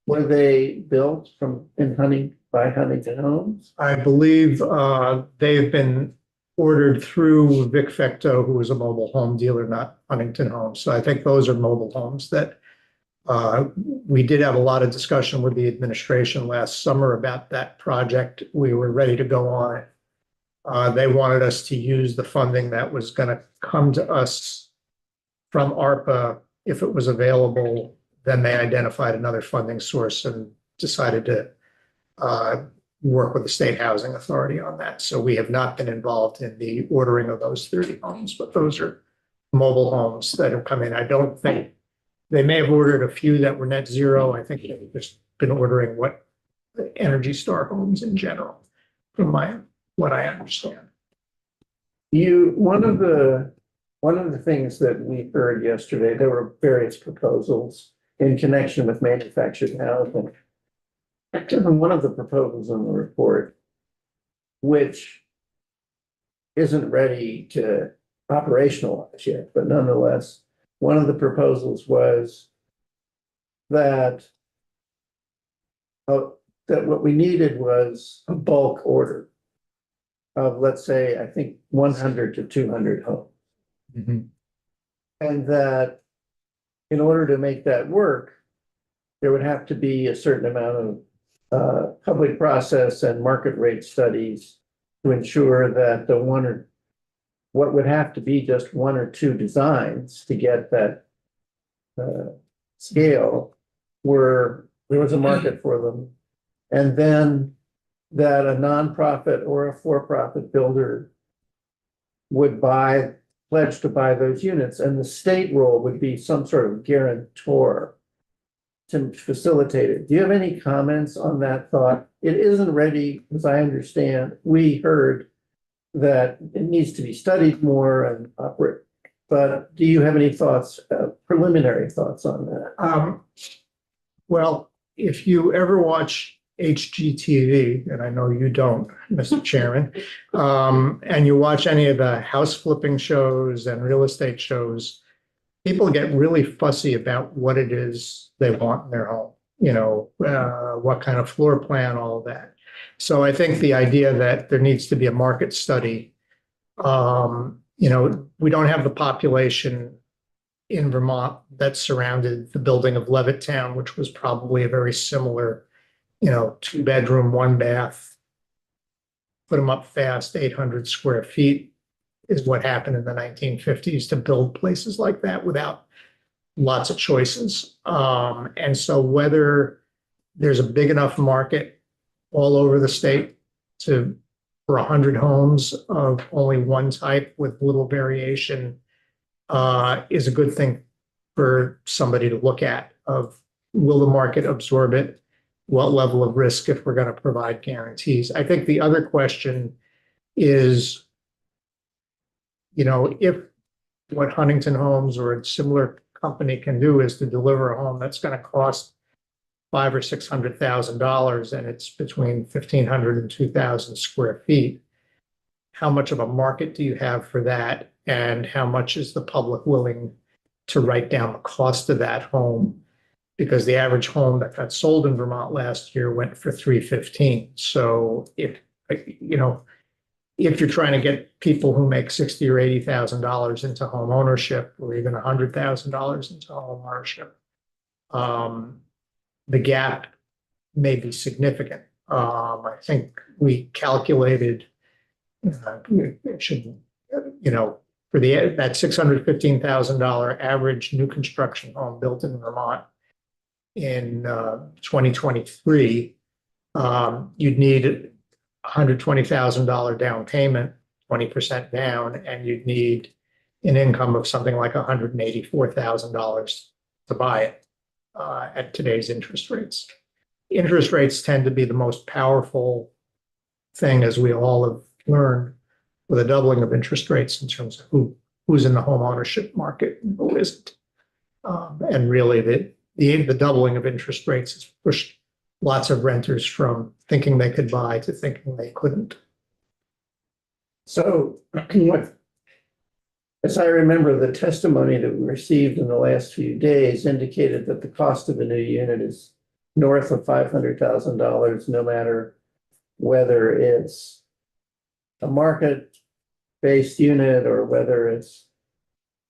Were they built by Huntington Homes? I believe they've been ordered through Vic Fecto, who is a mobile home dealer, not Huntington Homes. So I think those are mobile homes that We did have a lot of discussion with the administration last summer about that project. We were ready to go on it. They wanted us to use the funding that was going to come to us from ARPA if it was available. Then they identified another funding source and decided to work with the State Housing Authority on that. So we have not been involved in the ordering of those 30 homes, but those are mobile homes that have come in. I don't think they may have ordered a few that were net zero. I think they've just been ordering what Energy Star homes in general, from what I understand. One of the things that we heard yesterday, there were various proposals in connection with manufactured housing. One of the proposals in the report, which isn't ready to operationalize yet, but nonetheless, one of the proposals was that that what we needed was a bulk order of, let's say, I think 100 to 200 homes. And that in order to make that work, there would have to be a certain amount of public process and market rate studies to ensure that what would have to be just one or two designs to get that scale there was a market for them. And then that a nonprofit or a for-profit builder would pledge to buy those units, and the state role would be some sort of guarantor to facilitate it. Do you have any comments on that thought? It isn't ready, as I understand. We heard that it needs to be studied more and operate, but do you have any thoughts, preliminary thoughts on that? Well, if you ever watch HGTV, and I know you don't, Mr. Chairman, and you watch any of the house flipping shows and real estate shows, people get really fussy about what it is they want in their home, what kind of floor plan, all of that. So I think the idea that there needs to be a market study, we don't have the population in Vermont that surrounded the building of Levittown, which was probably a very similar, 2-bedroom, 1-bath, put them up fast, 800 square feet is what happened in the 1950s to build places like that without lots of choices. And so whether there's a big enough market all over the state for 100 homes of only one type with little variation is a good thing for somebody to look at of, will the market absorb it? What level of risk if we're going to provide guarantees? I think the other question is, if what Huntington Homes or a similar company can do is to deliver a home that's going to cost $500,000 or $600,000 and it's between 1,500 and 2,000 square feet, how much of a market do you have for that? And how much is the public willing to write down the cost of that home? Because the average home that got sold in Vermont last year went for $315,000. So if you're trying to get people who make $60,000 or $80,000 into home ownership, or even $100,000 into home ownership, the gap may be significant. I think we calculated, for that $615,000 average new construction home built in Vermont in 2023, you'd need $120,000 down payment, 20% down, and you'd need an income of something like $184,000 to buy it at today's interest rates. Interest rates tend to be the most powerful thing, as we all have learned, with a doubling of interest rates in terms of who's in the home ownership market and who isn't. And really the doubling of interest rates has pushed lots of renters from thinking they could buy to thinking they couldn't. So as I remember, the testimony that we received in the last few days indicated that the cost of a new unit is north of $500,000, no matter whether it's a market-based unit or whether it's,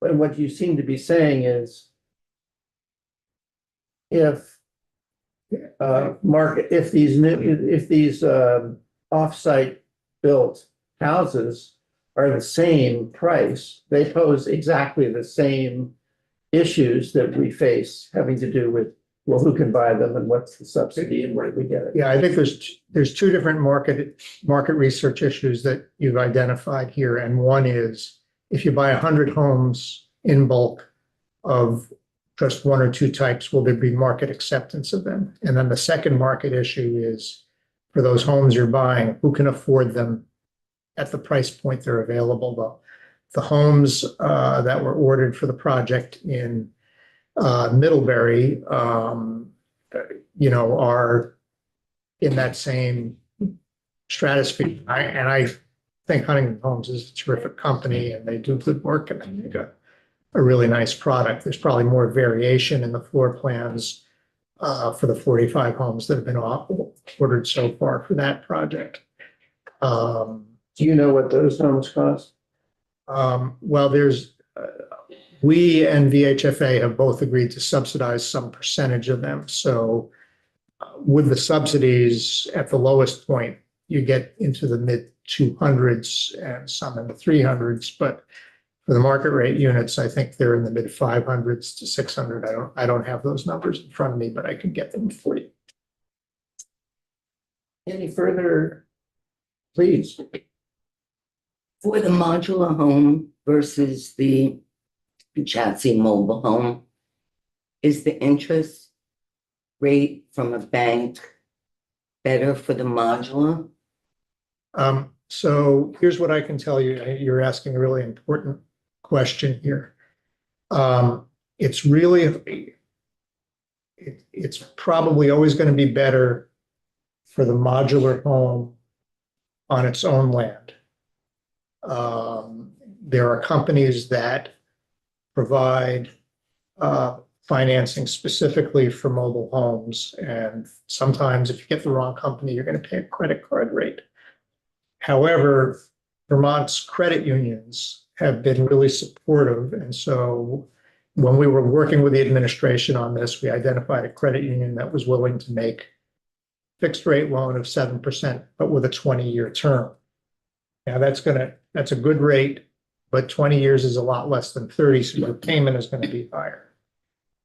and what you seem to be saying is if market, if these off-site built houses are the same price, they pose exactly the same issues that we face having to do with, well, who can buy them and what's the subsidy and where do we get it? Yeah, I think there's two different market research issues that you've identified here. And one is if you buy 100 homes in bulk of just one or two types, will there be market acceptance of them? And then the second market issue is for those homes you're buying, who can afford them at the price point they're available? The homes that were ordered for the project in Middlebury, are in that same stratosphere. I think Huntington Homes is a terrific company and they do good work and they make a really nice product. There's probably more variation in the floor plans for the 45 homes that have been ordered so far for that project. Do you know what those homes cost? Well, we and VHFA have both agreed to subsidize some percentage of them. So with the subsidies at the lowest point, you get into the mid 200s and some in the 300s. But for the market rate units, I think they're in the mid 500s to 600. I don't have those numbers in front of me, but I can get them for you. Any further, please? For the modular home versus the chassis mobile home, is the interest rate from a bank better for the modular? So here's what I can tell you. You're asking a really important question here. It's probably always going to be better for the modular home on its own land. There are companies that provide financing specifically for mobile homes. And sometimes if you get the wrong company, you're going to pay a credit card rate. However, Vermont's credit unions have been really supportive. And so when we were working with the administration on this, we identified a credit union that was willing to make fixed rate loan of 7%, but with a 20-year term. Now that's a good rate, but 20 years is a lot less than 30, so your payment is going to be higher.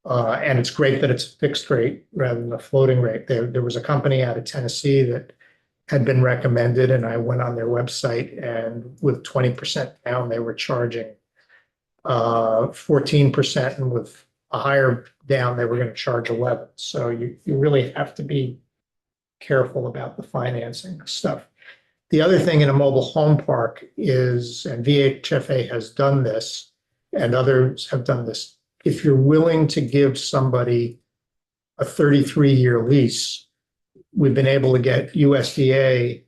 And it's great that it's a fixed rate rather than a floating rate. There was a company out of Tennessee that had been recommended, and I went on their website, and with 20% down, they were charging 14%, and with a higher down, they were going to charge 11. So you really have to be careful about the financing stuff. The other thing in a mobile home park is, and VHFA has done this, and others have done this, if you're willing to give somebody a 33-year lease, we've been able to get USDA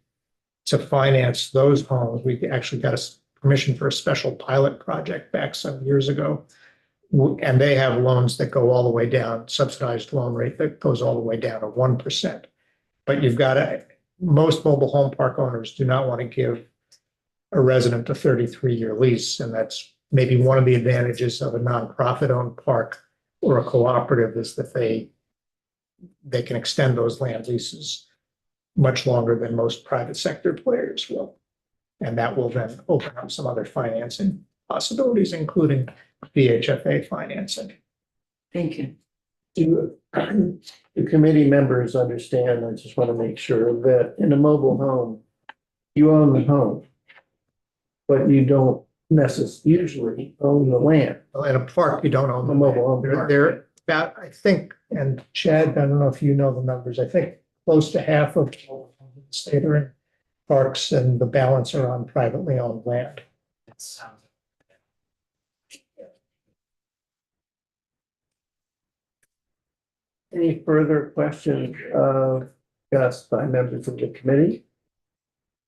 to finance those homes. We actually got permission for a special pilot project back some years ago. And they have loans that go all the way down, subsidized loan rate that goes all the way down to 1%. But most mobile home park owners do not want to give a resident a 33-year lease. And that's maybe one of the advantages of a nonprofit owned park or a cooperative, is that they can extend those land leases much longer than most private sector players will. And that will then open up some other financing possibilities, including VHFA financing. Thank you. Do the committee members understand? I just want to make sure that in a mobile home, you own the home, but you don't usually own the land. In a park, you don't own A the mobile land. home park. They're about, I think, and Chad, I don't know if you know the numbers, I think close to half of the state are in parks and the balance are on privately owned land. Any further questions of Gus by members of the committee?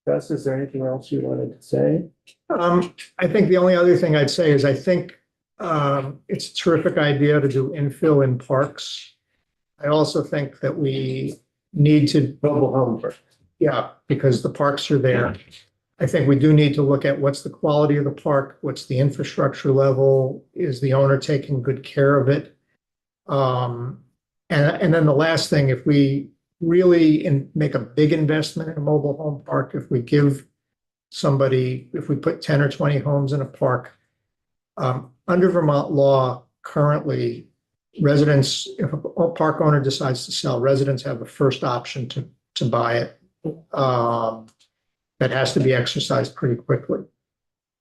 Gus, is there anything else you wanted to say? I think the only other thing I'd say is I think it's a terrific idea to do infill in parks. I also think that we need to, Mobile home park. yeah, because the parks are there. I think we do need to look at what's the quality of the park, what's the infrastructure level, is the owner taking good care of it? And then the last thing, if we really make a big investment in a mobile home park, if we give somebody, if we put 10 or 20 homes in a park, under Vermont law, currently, residents, if a park owner decides to sell, residents have the first option to buy it. That has to be exercised pretty quickly.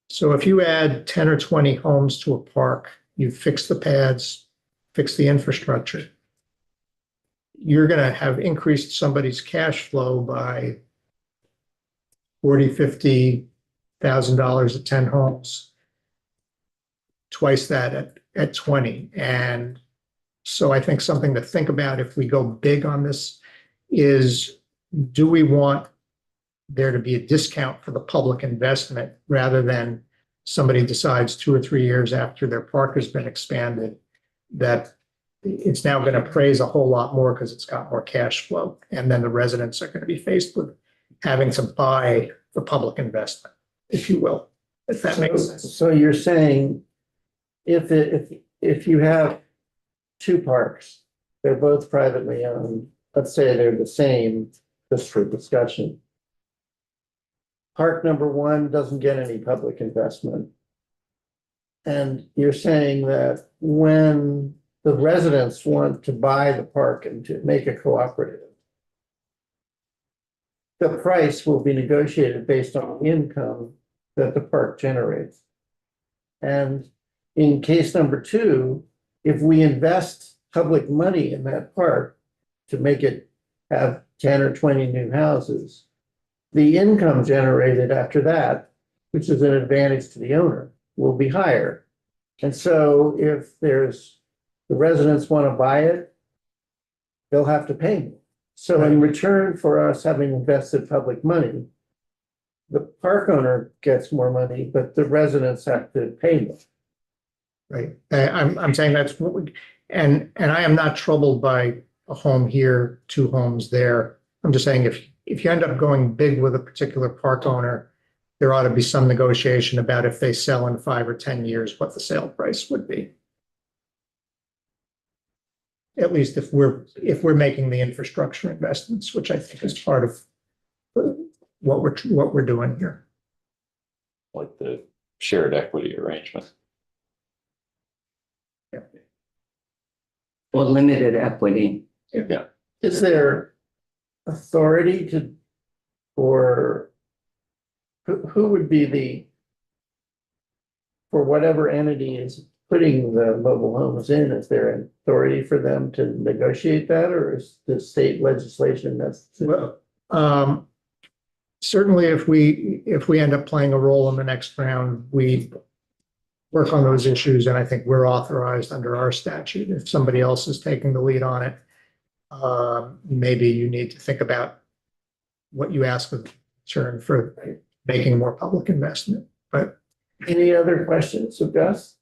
So if you add 10 or 20 homes to a park, you fix the pads, fix the infrastructure, you're going to have increased somebody's cash flow by $40,000-$50,000 at 10 homes, twice that at 20. And so I think something to think about if we go big on this is, do we want there to be a discount for the public investment rather than somebody decides 2 or 3 years after their park has been expanded that it's now going to appraise a whole lot more because it's got more cash flow. And then the residents are going to be faced with having to buy the public investment, if you will, if that makes sense. So you're saying if you have two parks, they're both privately owned, let's say they're the same, just for discussion. Park number one doesn't get any public investment. And you're saying that when the residents want to buy the park and to make a cooperative, the price will be negotiated based on income that the park generates. And in case number two, if we invest public money in that park to make it have 10 or 20 new houses, the income generated after that, which is an advantage to the owner, will be higher. And so if the residents want to buy it, they'll have to pay more. So in return for us having invested public money, the park owner gets more money, but the residents have to pay more. Right. I'm saying that's what we, and I am not troubled by a home here, 2 homes there. I'm just saying if you end up going big with a particular park owner, there ought to be some negotiation about if they sell in 5 or 10 years, what the sale price would be. At least if we're making the infrastructure investments, which I think is part of what we're doing here. Like the shared equity arrangement. Or limited equity. Is there authority or who would be for whatever entity is putting the mobile homes in, is there an authority for them to negotiate that, or is the state legislation necessary? Well, certainly if we end up playing a role in the next round, we work on those issues, and I think we're authorized under our statute. If somebody else is taking the lead on it, maybe you need to think about what you ask of return for making more public investment. But Any other questions of Gus?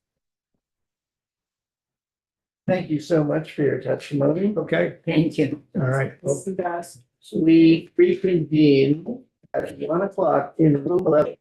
Thank you so much for your testimony. okay, Thank you. all right. Well, So we reconvene at 1 o'clock in room 11.